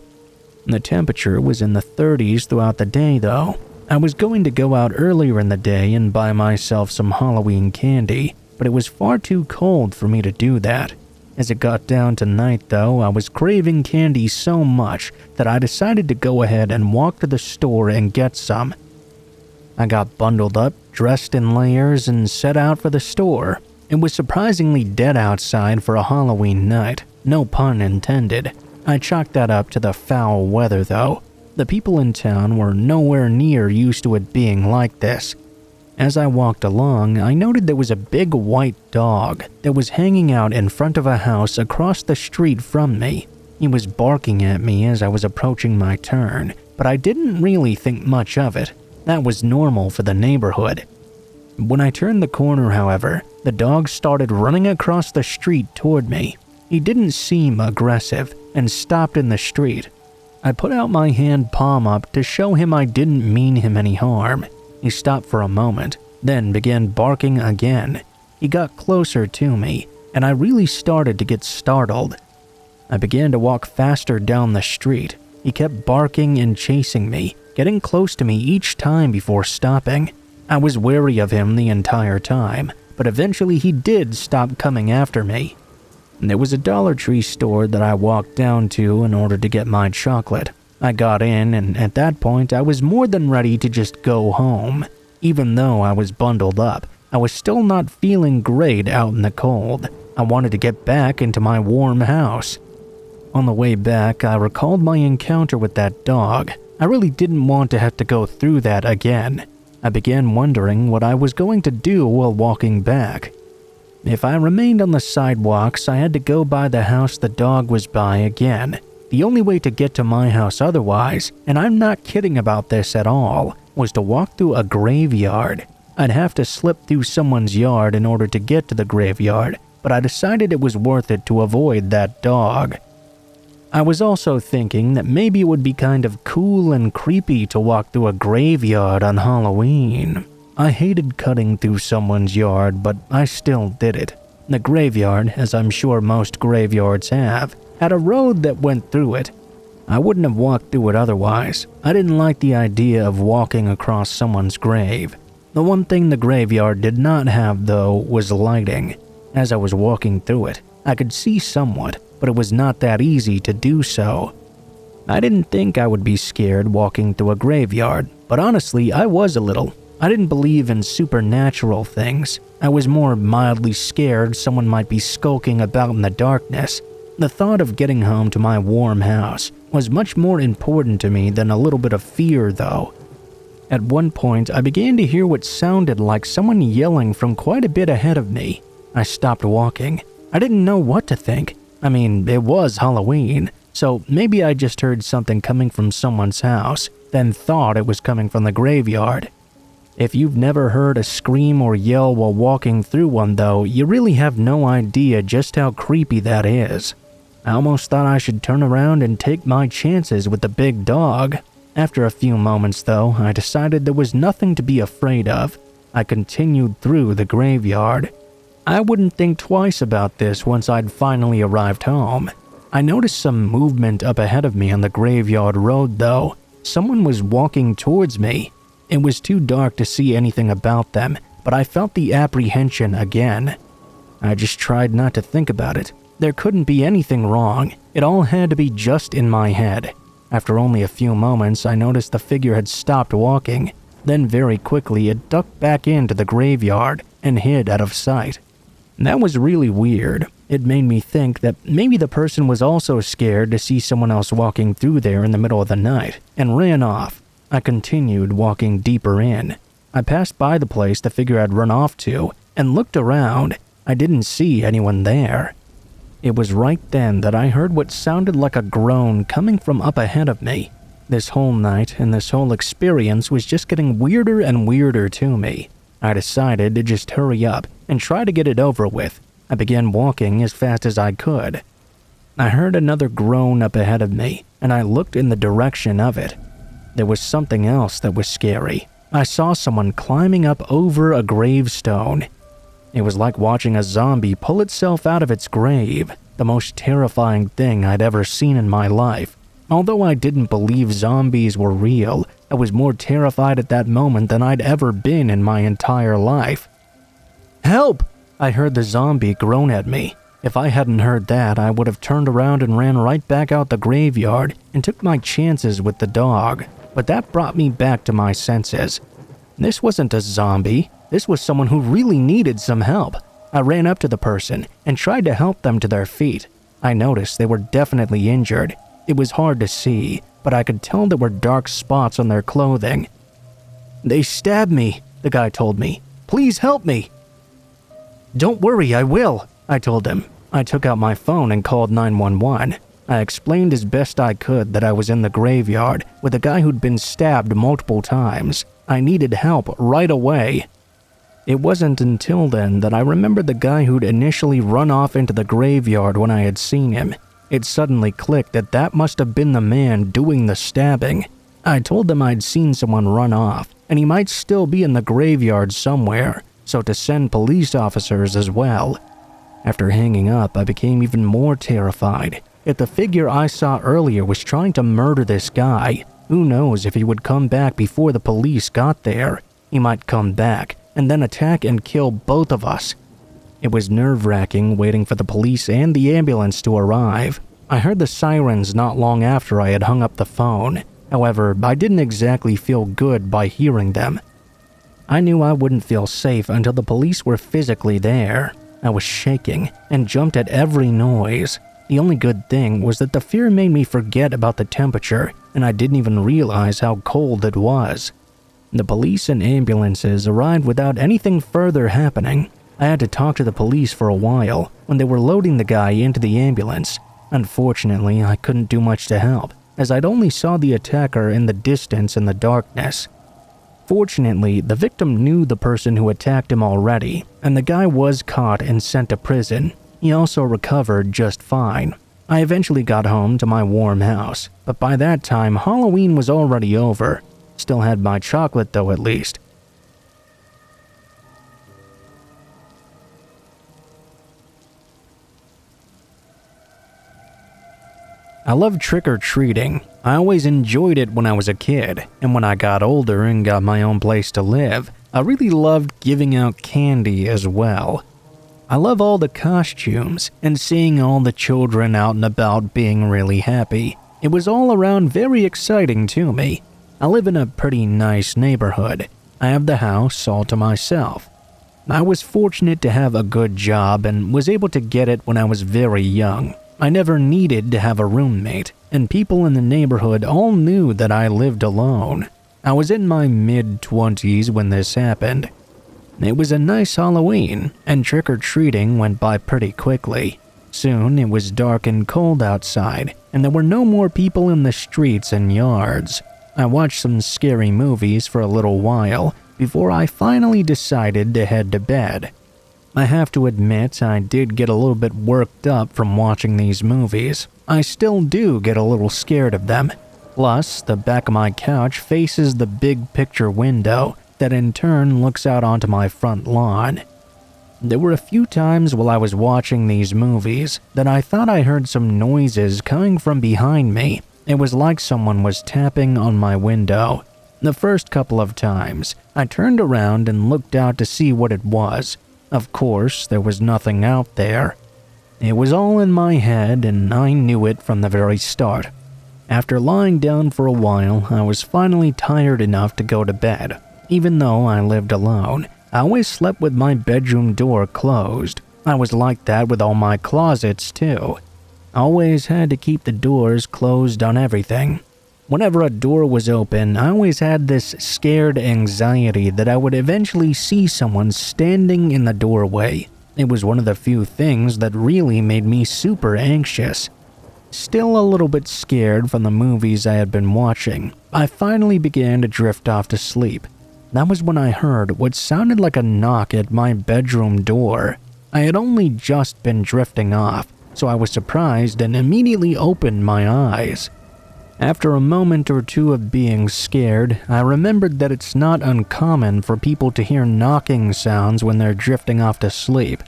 The temperature was in the 30s throughout the day, though. I was going to go out earlier in the day and buy myself some Halloween candy, but it was far too cold for me to do that. As it got down to night, though, I was craving candy so much that I decided to go ahead and walk to the store and get some. I got bundled up, dressed in layers, and set out for the store. It was surprisingly dead outside for a Halloween night, no pun intended. I chalked that up to the foul weather, though. The people in town were nowhere near used to it being like this. As I walked along, I noted there was a big white dog that was hanging out in front of a house across the street from me. He was barking at me as I was approaching my turn, but I didn't really think much of it. That was normal for the neighborhood. When I turned the corner, however, the dog started running across the street toward me. He didn't seem aggressive and stopped in the street. I put out my hand palm up to show him I didn't mean him any harm. He stopped for a moment, then began barking again. He got closer to me, and I really started to get startled. I began to walk faster down the street. He kept barking and chasing me, getting close to me each time before stopping. I was wary of him the entire time, but eventually he did stop coming after me. There was a Dollar Tree store that I walked down to in order to get my chocolate. I got in, and at that point I was more than ready to just go home. Even though I was bundled up, I was still not feeling great out in the cold. I wanted to get back into my warm house. On the way back, I recalled my encounter with that dog. I really didn't want to have to go through that again. I began wondering what I was going to do while walking back. If I remained on the sidewalks, I had to go by the house the dog was by again. The only way to get to my house otherwise, and I'm not kidding about this at all, was to walk through a graveyard. I'd have to slip through someone's yard in order to get to the graveyard, but I decided it was worth it to avoid that dog. I was also thinking that maybe it would be kind of cool and creepy to walk through a graveyard on Halloween. I hated cutting through someone's yard, but I still did it. The graveyard, as I'm sure most graveyards have, had a road that went through it. I wouldn't have walked through it otherwise. I didn't like the idea of walking across someone's grave. The one thing the graveyard did not have, though, was lighting. As I was walking through it, I could see somewhat, but it was not that easy to do so. I didn't think I would be scared walking through a graveyard, but honestly, I was a little. I didn't believe in supernatural things. I was more mildly scared someone might be skulking about in the darkness. The thought of getting home to my warm house was much more important to me than a little bit of fear, though. At one point, I began to hear what sounded like someone yelling from quite a bit ahead of me. I stopped walking. I didn't know what to think. I mean, it was Halloween, so maybe I just heard something coming from someone's house, then thought it was coming from the graveyard. If you've never heard a scream or yell while walking through one, though, you really have no idea just how creepy that is. I almost thought I should turn around and take my chances with the big dog. After a few moments, though, I decided there was nothing to be afraid of. I continued through the graveyard. I wouldn't think twice about this once I'd finally arrived home. I noticed some movement up ahead of me on the graveyard road, though. Someone was walking towards me. It was too dark to see anything about them, but I felt the apprehension again. I just tried not to think about it. There couldn't be anything wrong. It all had to be just in my head. After only a few moments, I noticed the figure had stopped walking. Then very quickly, it ducked back into the graveyard and hid out of sight. That was really weird. It made me think that maybe the person was also scared to see someone else walking through there in the middle of the night and ran off. I continued walking deeper in. I passed by the place the figure had run off to and looked around. I didn't see anyone there. It was right then that I heard what sounded like a groan coming from up ahead of me. This whole night and this whole experience was just getting weirder and weirder to me. I decided to just hurry up and try to get it over with. I began walking as fast as I could. I heard another groan up ahead of me, and I looked in the direction of it. There was something else that was scary. I saw someone climbing up over a gravestone. It was like watching a zombie pull itself out of its grave, the most terrifying thing I'd ever seen in my life. Although I didn't believe zombies were real, I was more terrified at that moment than I'd ever been in my entire life. "Help!" I heard the zombie groan at me. If I hadn't heard that, I would have turned around and ran right back out the graveyard and took my chances with the dog. But that brought me back to my senses. This wasn't a zombie. This was someone who really needed some help. I ran up to the person and tried to help them to their feet. I noticed they were definitely injured. It was hard to see, but I could tell there were dark spots on their clothing. "They stabbed me," the guy told me. "Please help me." "Don't worry, I will," I told him. I took out my phone and called 911. I explained as best I could that I was in the graveyard with a guy who'd been stabbed multiple times. I needed help right away. It wasn't until then that I remembered the guy who'd initially run off into the graveyard when I had seen him. It suddenly clicked that that must have been the man doing the stabbing. I told them I'd seen someone run off, and he might still be in the graveyard somewhere, so to send police officers as well. After hanging up, I became even more terrified. If the figure I saw earlier was trying to murder this guy, who knows if he would come back before the police got there. He might come back and then attack and kill both of us. It was nerve-wracking waiting for the police and the ambulance to arrive. I heard the sirens not long after I had hung up the phone. However, I didn't exactly feel good by hearing them. I knew I wouldn't feel safe until the police were physically there. I was shaking and jumped at every noise. The only good thing was that the fear made me forget about the temperature, and I didn't even realize how cold it was. The police and ambulances arrived without anything further happening. I had to talk to the police for a while when they were loading the guy into the ambulance. Unfortunately, I couldn't do much to help, as I'd only saw the attacker in the distance in the darkness. Fortunately, the victim knew the person who attacked him already, and the guy was caught and sent to prison. He also recovered just fine. I eventually got home to my warm house, but by that time, Halloween was already over. Still had my chocolate though, at least. I love trick-or-treating. I always enjoyed it when I was a kid, and when I got older and got my own place to live, I really loved giving out candy as well. I love all the costumes and seeing all the children out and about being really happy. It was all around very exciting to me. I live in a pretty nice neighborhood. I have the house all to myself. I was fortunate to have a good job and was able to get it when I was very young. I never needed to have a roommate, and people in the neighborhood all knew that I lived alone. I was in my mid-20s when this happened. It was a nice Halloween, and trick-or-treating went by pretty quickly. Soon it was dark and cold outside, and there were no more people in the streets and yards. I watched some scary movies for a little while before I finally decided to head to bed. I have to admit I did get a little bit worked up from watching these movies. I still do get a little scared of them. Plus, the back of my couch faces the big picture window that in turn looks out onto my front lawn. There were a few times while I was watching these movies that I thought I heard some noises coming from behind me. It was like someone was tapping on my window. The first couple of times, I turned around and looked out to see what it was. Of course, there was nothing out there. It was all in my head, and I knew it from the very start. After lying down for a while, I was finally tired enough to go to bed. Even though I lived alone, I always slept with my bedroom door closed. I was like that with all my closets too. I always had to keep the doors closed on everything. Whenever a door was open, I always had this scared anxiety that I would eventually see someone standing in the doorway. It was one of the few things that really made me super anxious. Still a little bit scared from the movies I had been watching, I finally began to drift off to sleep. That was when I heard what sounded like a knock at my bedroom door. I had only just been drifting off, so I was surprised and immediately opened my eyes. After a moment or two of being scared, I remembered that it's not uncommon for people to hear knocking sounds when they're drifting off to sleep.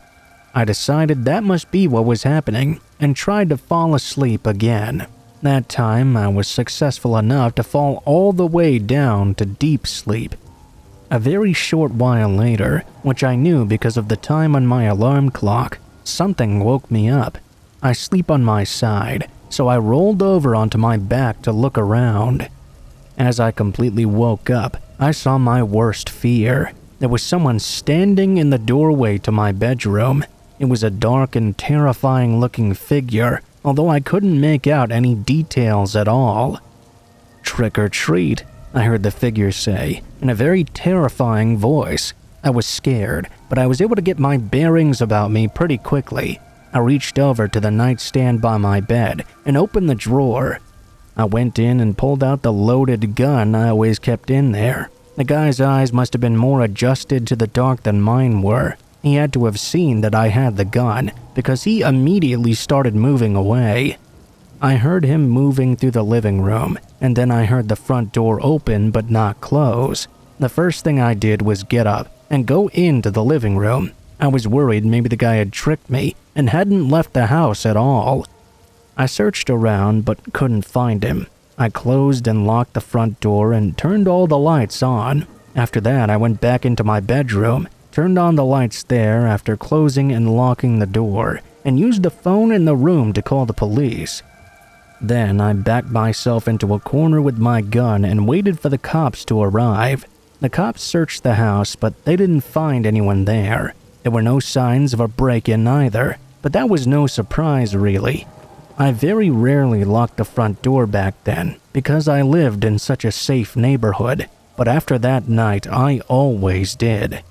I decided that must be what was happening and tried to fall asleep again. That time, I was successful enough to fall all the way down to deep sleep. A very short while later, which I knew because of the time on my alarm clock, something woke me up. I sleep on my side, so I rolled over onto my back to look around. As I completely woke up, I saw my worst fear. There was someone standing in the doorway to my bedroom. It was a dark and terrifying looking figure, although I couldn't make out any details at all. "Trick or treat," I heard the figure say, in a very terrifying voice. I was scared, but I was able to get my bearings about me pretty quickly. I reached over to the nightstand by my bed and opened the drawer. I went in and pulled out the loaded gun I always kept in there. The guy's eyes must have been more adjusted to the dark than mine were. He had to have seen that I had the gun because he immediately started moving away. I heard him moving through the living room, and then I heard the front door open but not close. The first thing I did was get up and go into the living room. I was worried maybe the guy had tricked me and hadn't left the house at all. I searched around but couldn't find him. I closed and locked the front door and turned all the lights on. After that, I went back into my bedroom, turned on the lights there after closing and locking the door, and used the phone in the room to call the police. Then I backed myself into a corner with my gun and waited for the cops to arrive. The cops searched the house, but they didn't find anyone there. There were no signs of a break-in either, but that was no surprise really. I very rarely locked the front door back then because I lived in such a safe neighborhood, but after that night I always did.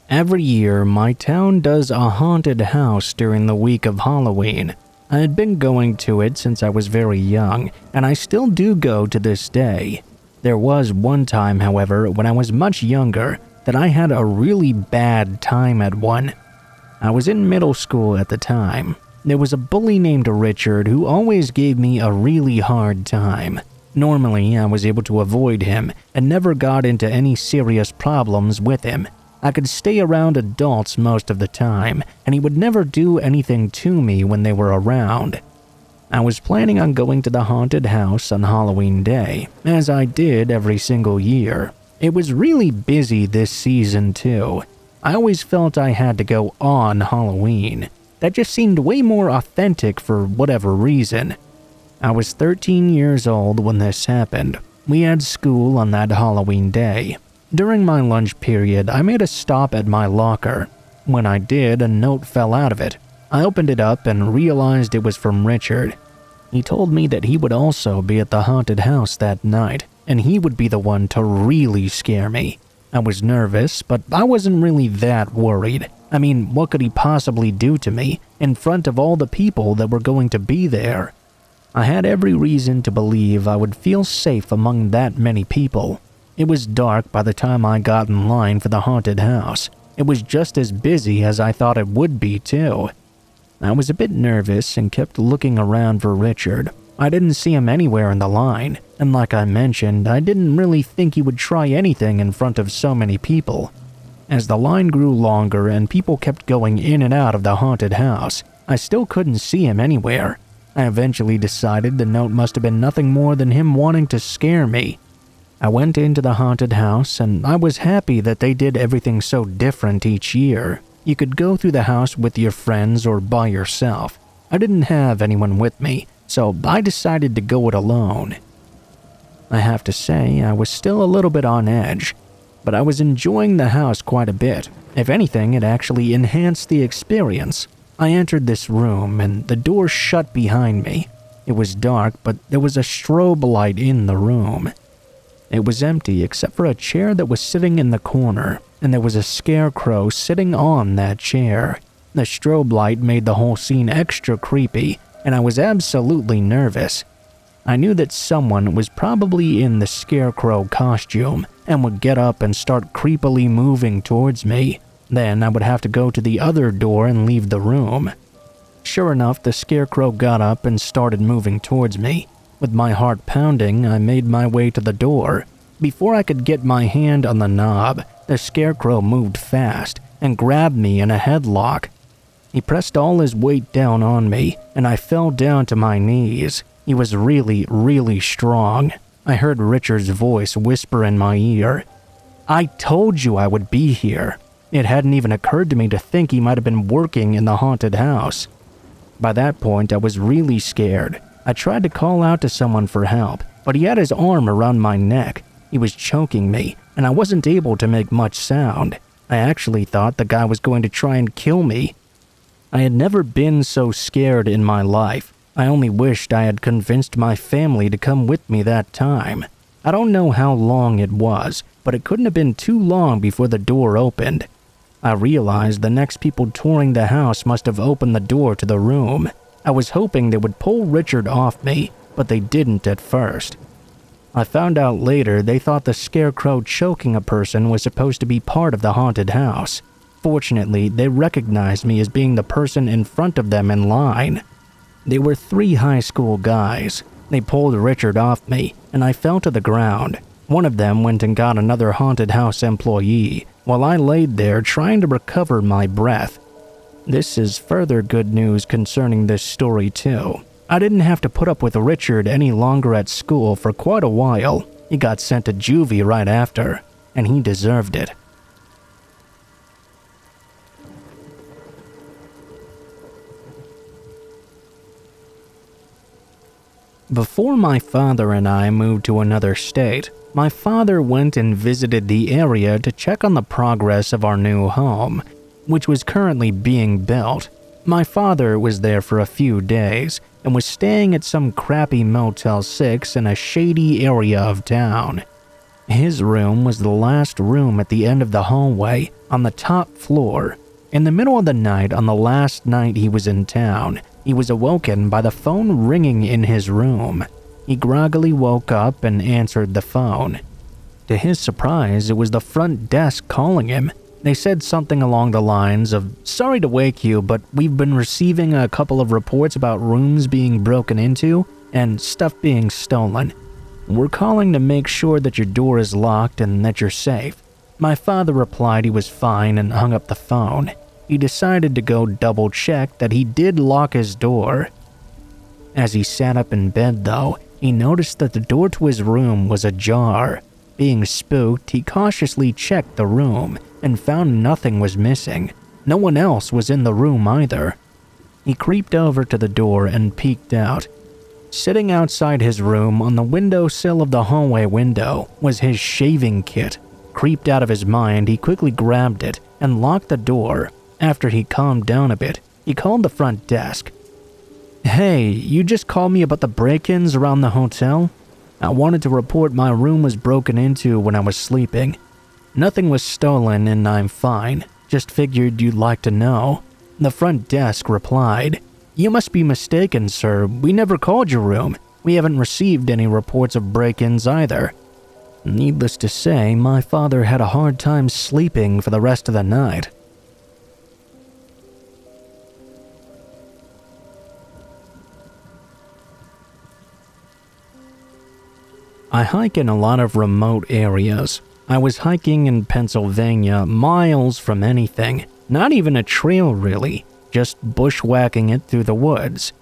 Every year, my town does a haunted house during the week of Halloween. I had been going to it since I was very young, and I still do go to this day. There was one time, however, when I was much younger, that I had a really bad time at one. I was in middle school at the time. There was a bully named Richard who always gave me a really hard time. Normally, I was able to avoid him and never got into any serious problems with him. I could stay around adults most of the time, and he would never do anything to me when they were around. I was planning on going to the haunted house on Halloween Day, as I did every single year. It was really busy this season too. I always felt I had to go on Halloween. That just seemed way more authentic for whatever reason. I was 13 years old when this happened. We had school on that Halloween day. During my lunch period, I made a stop at my locker. When I did, a note fell out of it. I opened it up and realized it was from Richard. He told me that he would also be at the haunted house that night, and he would be the one to really scare me. I was nervous, but I wasn't really that worried. I mean, what could he possibly do to me in front of all the people that were going to be there? I had every reason to believe I would feel safe among that many people. It was dark by the time I got in line for the haunted house. It was just as busy as I thought it would be, too. I was a bit nervous and kept looking around for Richard. I didn't see him anywhere in the line, and like I mentioned, I didn't really think he would try anything in front of so many people. As the line grew longer and people kept going in and out of the haunted house, I still couldn't see him anywhere. I eventually decided the note must have been nothing more than him wanting to scare me. I went into the haunted house, and I was happy that they did everything so different each year. You could go through the house with your friends or by yourself. I didn't have anyone with me, so I decided to go it alone. I have to say, I was still a little bit on edge, but I was enjoying the house quite a bit. If anything, it actually enhanced the experience. I entered this room, and the door shut behind me. It was dark, but there was a strobe light in the room. It was empty except for a chair that was sitting in the corner, and there was a scarecrow sitting on that chair. The strobe light made the whole scene extra creepy, and I was absolutely nervous. I knew that someone was probably in the scarecrow costume and would get up and start creepily moving towards me. Then I would have to go to the other door and leave the room. Sure enough, the scarecrow got up and started moving towards me. With my heart pounding, I made my way to the door. Before I could get my hand on the knob, the scarecrow moved fast and grabbed me in a headlock. He pressed all his weight down on me, and I fell down to my knees. He was really, really strong. I heard Richard's voice whisper in my ear, "I told you I would be here." It hadn't even occurred to me to think he might have been working in the haunted house. By that point, I was really scared. I tried to call out to someone for help, but he had his arm around my neck. He was choking me, and I wasn't able to make much sound. I actually thought the guy was going to try and kill me. I had never been so scared in my life. I only wished I had convinced my family to come with me that time. I don't know how long it was, but it couldn't have been too long before the door opened. I realized the next people touring the house must have opened the door to the room. I was hoping they would pull Richard off me, but they didn't at first. I found out later they thought the scarecrow choking a person was supposed to be part of the haunted house. Fortunately, they recognized me as being the person in front of them in line. They were 3 high school guys. They pulled Richard off me, and I fell to the ground. One of them went and got another haunted house employee, while I laid there trying to recover my breath. This is further good news concerning this story too. I didn't have to put up with Richard any longer at school for quite a while. He got sent to juvie right after, and he deserved it. Before my father and I moved to another state, my father went and visited the area to check on the progress of our new home, which was currently being built. My father was there for a few days and was staying at some crappy Motel 6 in a shady area of town. His room was the last room at the end of the hallway on the top floor. In the middle of the night on the last night he was in town, he was awoken by the phone ringing in his room. He groggily woke up and answered the phone. To his surprise, it was the front desk calling him. They said something along the lines of, "Sorry to wake you, but we've been receiving a couple of reports about rooms being broken into and stuff being stolen." "We're calling to make sure that your door is locked and that you're safe." My father replied he was fine and hung up the phone. He decided to go double check that he did lock his door. As he sat up in bed though, he noticed that the door to his room was ajar. Being spooked, he cautiously checked the room and found nothing was missing. No one else was in the room either. He creeped over to the door and peeked out. Sitting outside his room on the windowsill of the hallway window was his shaving kit. Creeped out of his mind, he quickly grabbed it and locked the door. After he calmed down a bit, he called the front desk. "Hey, you just called me about the break-ins around the hotel? I wanted to report my room was broken into when I was sleeping. Nothing was stolen and I'm fine. Just figured you'd like to know." The front desk replied, "You must be mistaken, sir. We never called your room. We haven't received any reports of break-ins either." Needless to say, my father had a hard time sleeping for the rest of the night. I hike in a lot of remote areas. I was hiking in Pennsylvania, miles from anything. Not even a trail really, just bushwhacking it through the woods.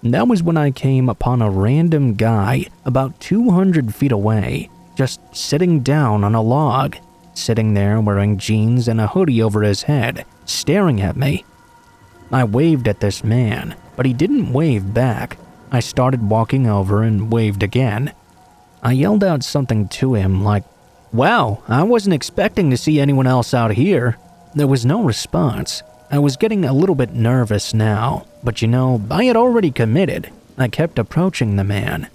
That was when I came upon a random guy about 200 feet away, just sitting down on a log, sitting there wearing jeans and a hoodie over his head, staring at me. I waved at this man, but he didn't wave back. I started walking over and waved again. I yelled out something to him like, "Wow, I wasn't expecting to see anyone else out here." There was no response. I was getting a little bit nervous now, but I had already committed. I kept approaching the man.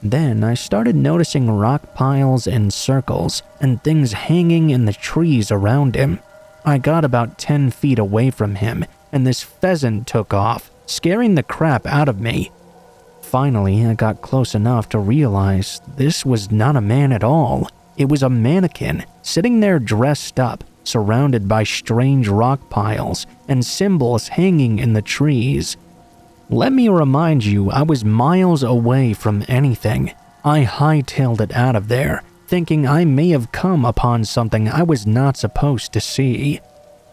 Then I started noticing rock piles and circles and things hanging in the trees around him. I got about 10 feet away from him and this pheasant took off, scaring the crap out of me. Finally, I got close enough to realize this was not a man at all. It was a mannequin, sitting there dressed up, surrounded by strange rock piles and symbols hanging in the trees. Let me remind you, I was miles away from anything. I hightailed it out of there, thinking I may have come upon something I was not supposed to see.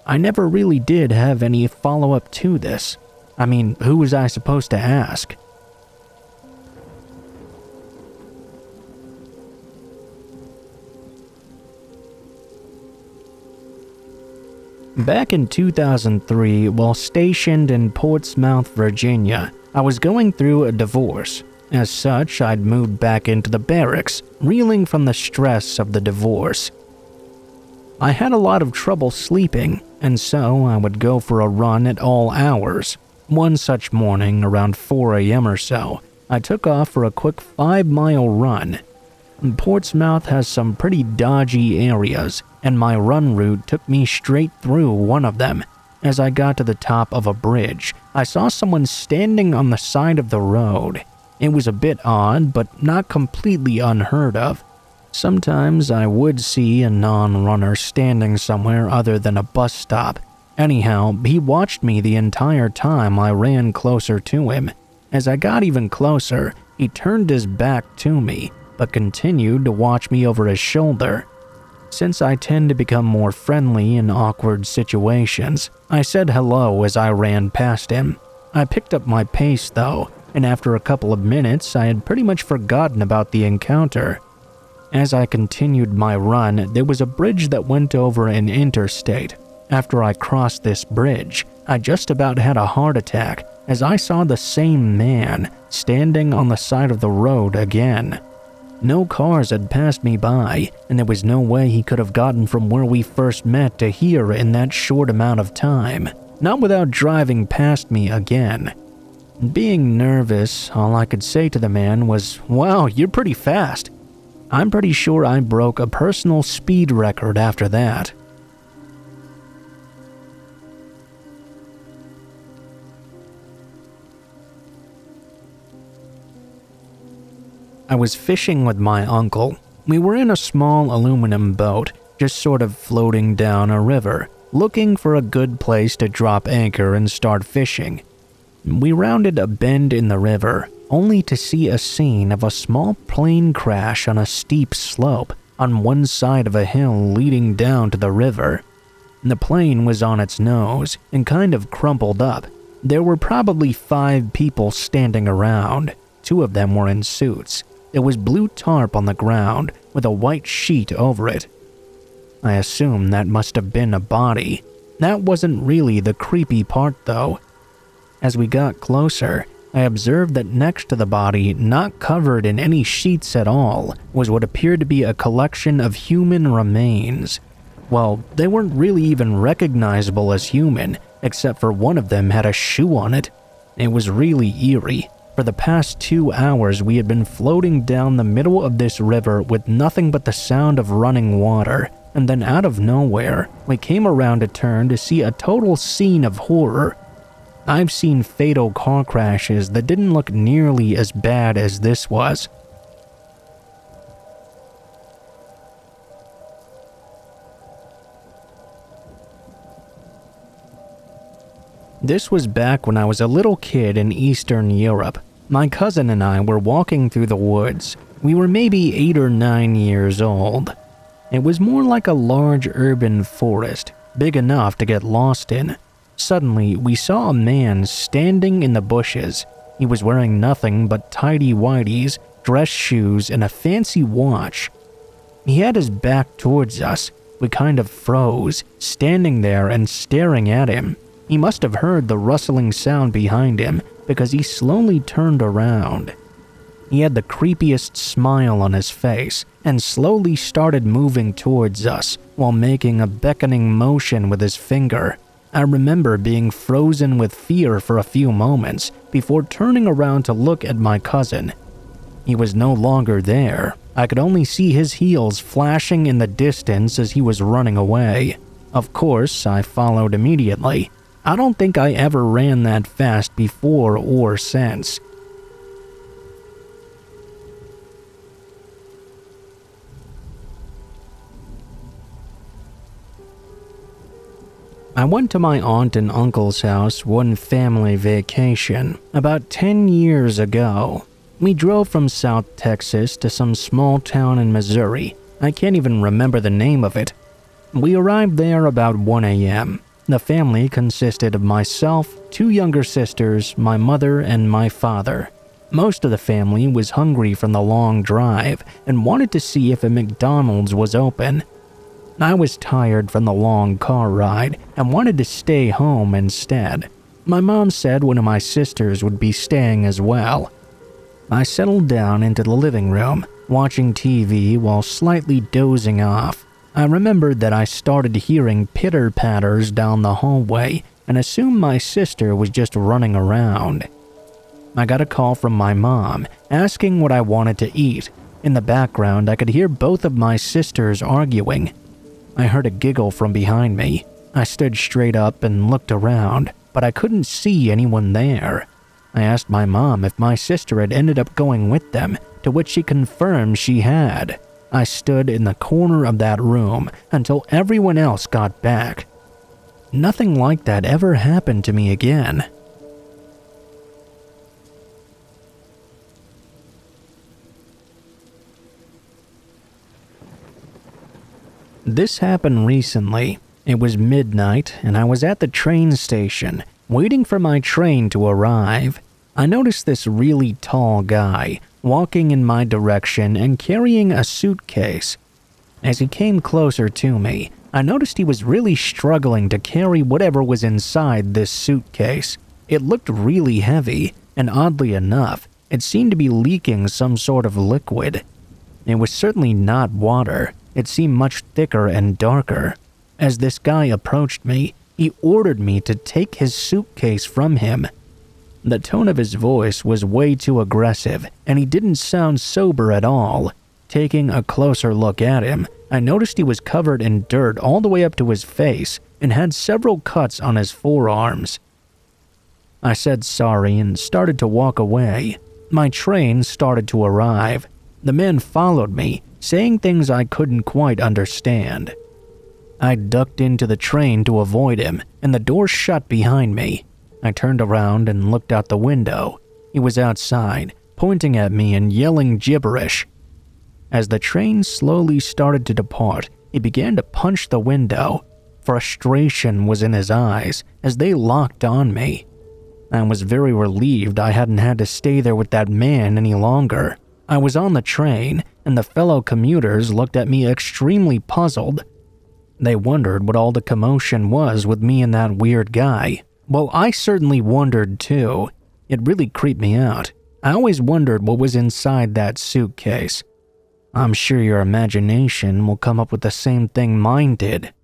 I never really did have any follow-up to this. I mean, who was I supposed to ask? Back in 2003, while stationed in Portsmouth, Virginia, I was going through a divorce. As such, I'd moved back into the barracks, reeling from the stress of the divorce. I had a lot of trouble sleeping, and so I would go for a run at all hours. One such morning, around 4 a.m. or so, I took off for a quick 5-mile run. Portsmouth has some pretty dodgy areas, and my run route took me straight through one of them. As I got to the top of a bridge, I saw someone standing on the side of the road. It was a bit odd, but not completely unheard of. Sometimes I would see a non-runner standing somewhere other than a bus stop. Anyhow, he watched me the entire time I ran closer to him. As I got even closer, he turned his back to me, but continued to watch me over his shoulder. Since I tend to become more friendly in awkward situations, I said hello as I ran past him. I picked up my pace though, and after a couple of minutes, I had pretty much forgotten about the encounter. As I continued my run, there was a bridge that went over an interstate. After I crossed this bridge, I just about had a heart attack as I saw the same man standing on the side of the road again. No cars had passed me by, and there was no way he could have gotten from where we first met to here in that short amount of time, not without driving past me again. Being nervous, all I could say to the man was, "Wow, you're pretty fast." I'm pretty sure I broke a personal speed record after that. I was fishing with my uncle. We were in a small aluminum boat, just sort of floating down a river, looking for a good place to drop anchor and start fishing. We rounded a bend in the river, only to see a scene of a small plane crash on a steep slope on one side of a hill leading down to the river. The plane was on its nose and kind of crumpled up. There were probably 5 people standing around. 2 of them were in suits. There was blue tarp on the ground with a white sheet over it. I assume that must have been a body. That wasn't really the creepy part though. As we got closer, I observed that next to the body, not covered in any sheets at all, was what appeared to be a collection of human remains. Well, they weren't really even recognizable as human, except for one of them had a shoe on it. It was really eerie. For the past 2 hours, we had been floating down the middle of this river with nothing but the sound of running water, and then out of nowhere, we came around a turn to see a total scene of horror. I've seen fatal car crashes that didn't look nearly as bad as this was. This was back when I was a little kid in Eastern Europe. My cousin and I were walking through the woods. We were maybe 8 or 9 years old. It was more like a large urban forest, big enough to get lost in. Suddenly, we saw a man standing in the bushes. He was wearing nothing but tighty-whities, dress shoes, and a fancy watch. He had his back towards us. We kind of froze, standing there and staring at him. He must have heard the rustling sound behind him because he slowly turned around. He had the creepiest smile on his face and slowly started moving towards us while making a beckoning motion with his finger. I remember being frozen with fear for a few moments before turning around to look at my cousin. He was no longer there. I could only see his heels flashing in the distance as he was running away. Of course, I followed immediately. I don't think I ever ran that fast before or since. I went to my aunt and uncle's house one family vacation about 10 years ago. We drove from South Texas to some small town in Missouri. I can't even remember the name of it. We arrived there about 1 a.m. The family consisted of myself, 2 younger sisters, my mother, and my father. Most of the family was hungry from the long drive and wanted to see if a McDonald's was open. I was tired from the long car ride and wanted to stay home instead. My mom said one of my sisters would be staying as well. I settled down into the living room, watching TV while slightly dozing off. I remembered that I started hearing pitter-patters down the hallway and assumed my sister was just running around. I got a call from my mom asking what I wanted to eat. In the background, I could hear both of my sisters arguing. I heard a giggle from behind me. I stood straight up and looked around, but I couldn't see anyone there. I asked my mom if my sister had ended up going with them, to which she confirmed she had. I stood in the corner of that room until everyone else got back. Nothing like that ever happened to me again. This happened recently. It was midnight and I was at the train station, waiting for my train to arrive. I noticed this really tall guy walking in my direction and carrying a suitcase. As he came closer to me, I noticed he was really struggling to carry whatever was inside this suitcase. It looked really heavy, and oddly enough, it seemed to be leaking some sort of liquid. It was certainly not water. It seemed much thicker and darker. As this guy approached me, he ordered me to take his suitcase from him. The tone of his voice was way too aggressive, and he didn't sound sober at all. Taking a closer look at him, I noticed he was covered in dirt all the way up to his face and had several cuts on his forearms. I said sorry and started to walk away. My train started to arrive. The man followed me, saying things I couldn't quite understand. I ducked into the train to avoid him, and the door shut behind me. I turned around and looked out the window. He was outside, pointing at me and yelling gibberish. As the train slowly started to depart, he began to punch the window. Frustration was in his eyes as they locked on me. I was very relieved I hadn't had to stay there with that man any longer. I was on the train, and the fellow commuters looked at me extremely puzzled. They wondered what all the commotion was with me and that weird guy. Well, I certainly wondered too. It really creeped me out. I always wondered what was inside that suitcase. I'm sure your imagination will come up with the same thing mine did.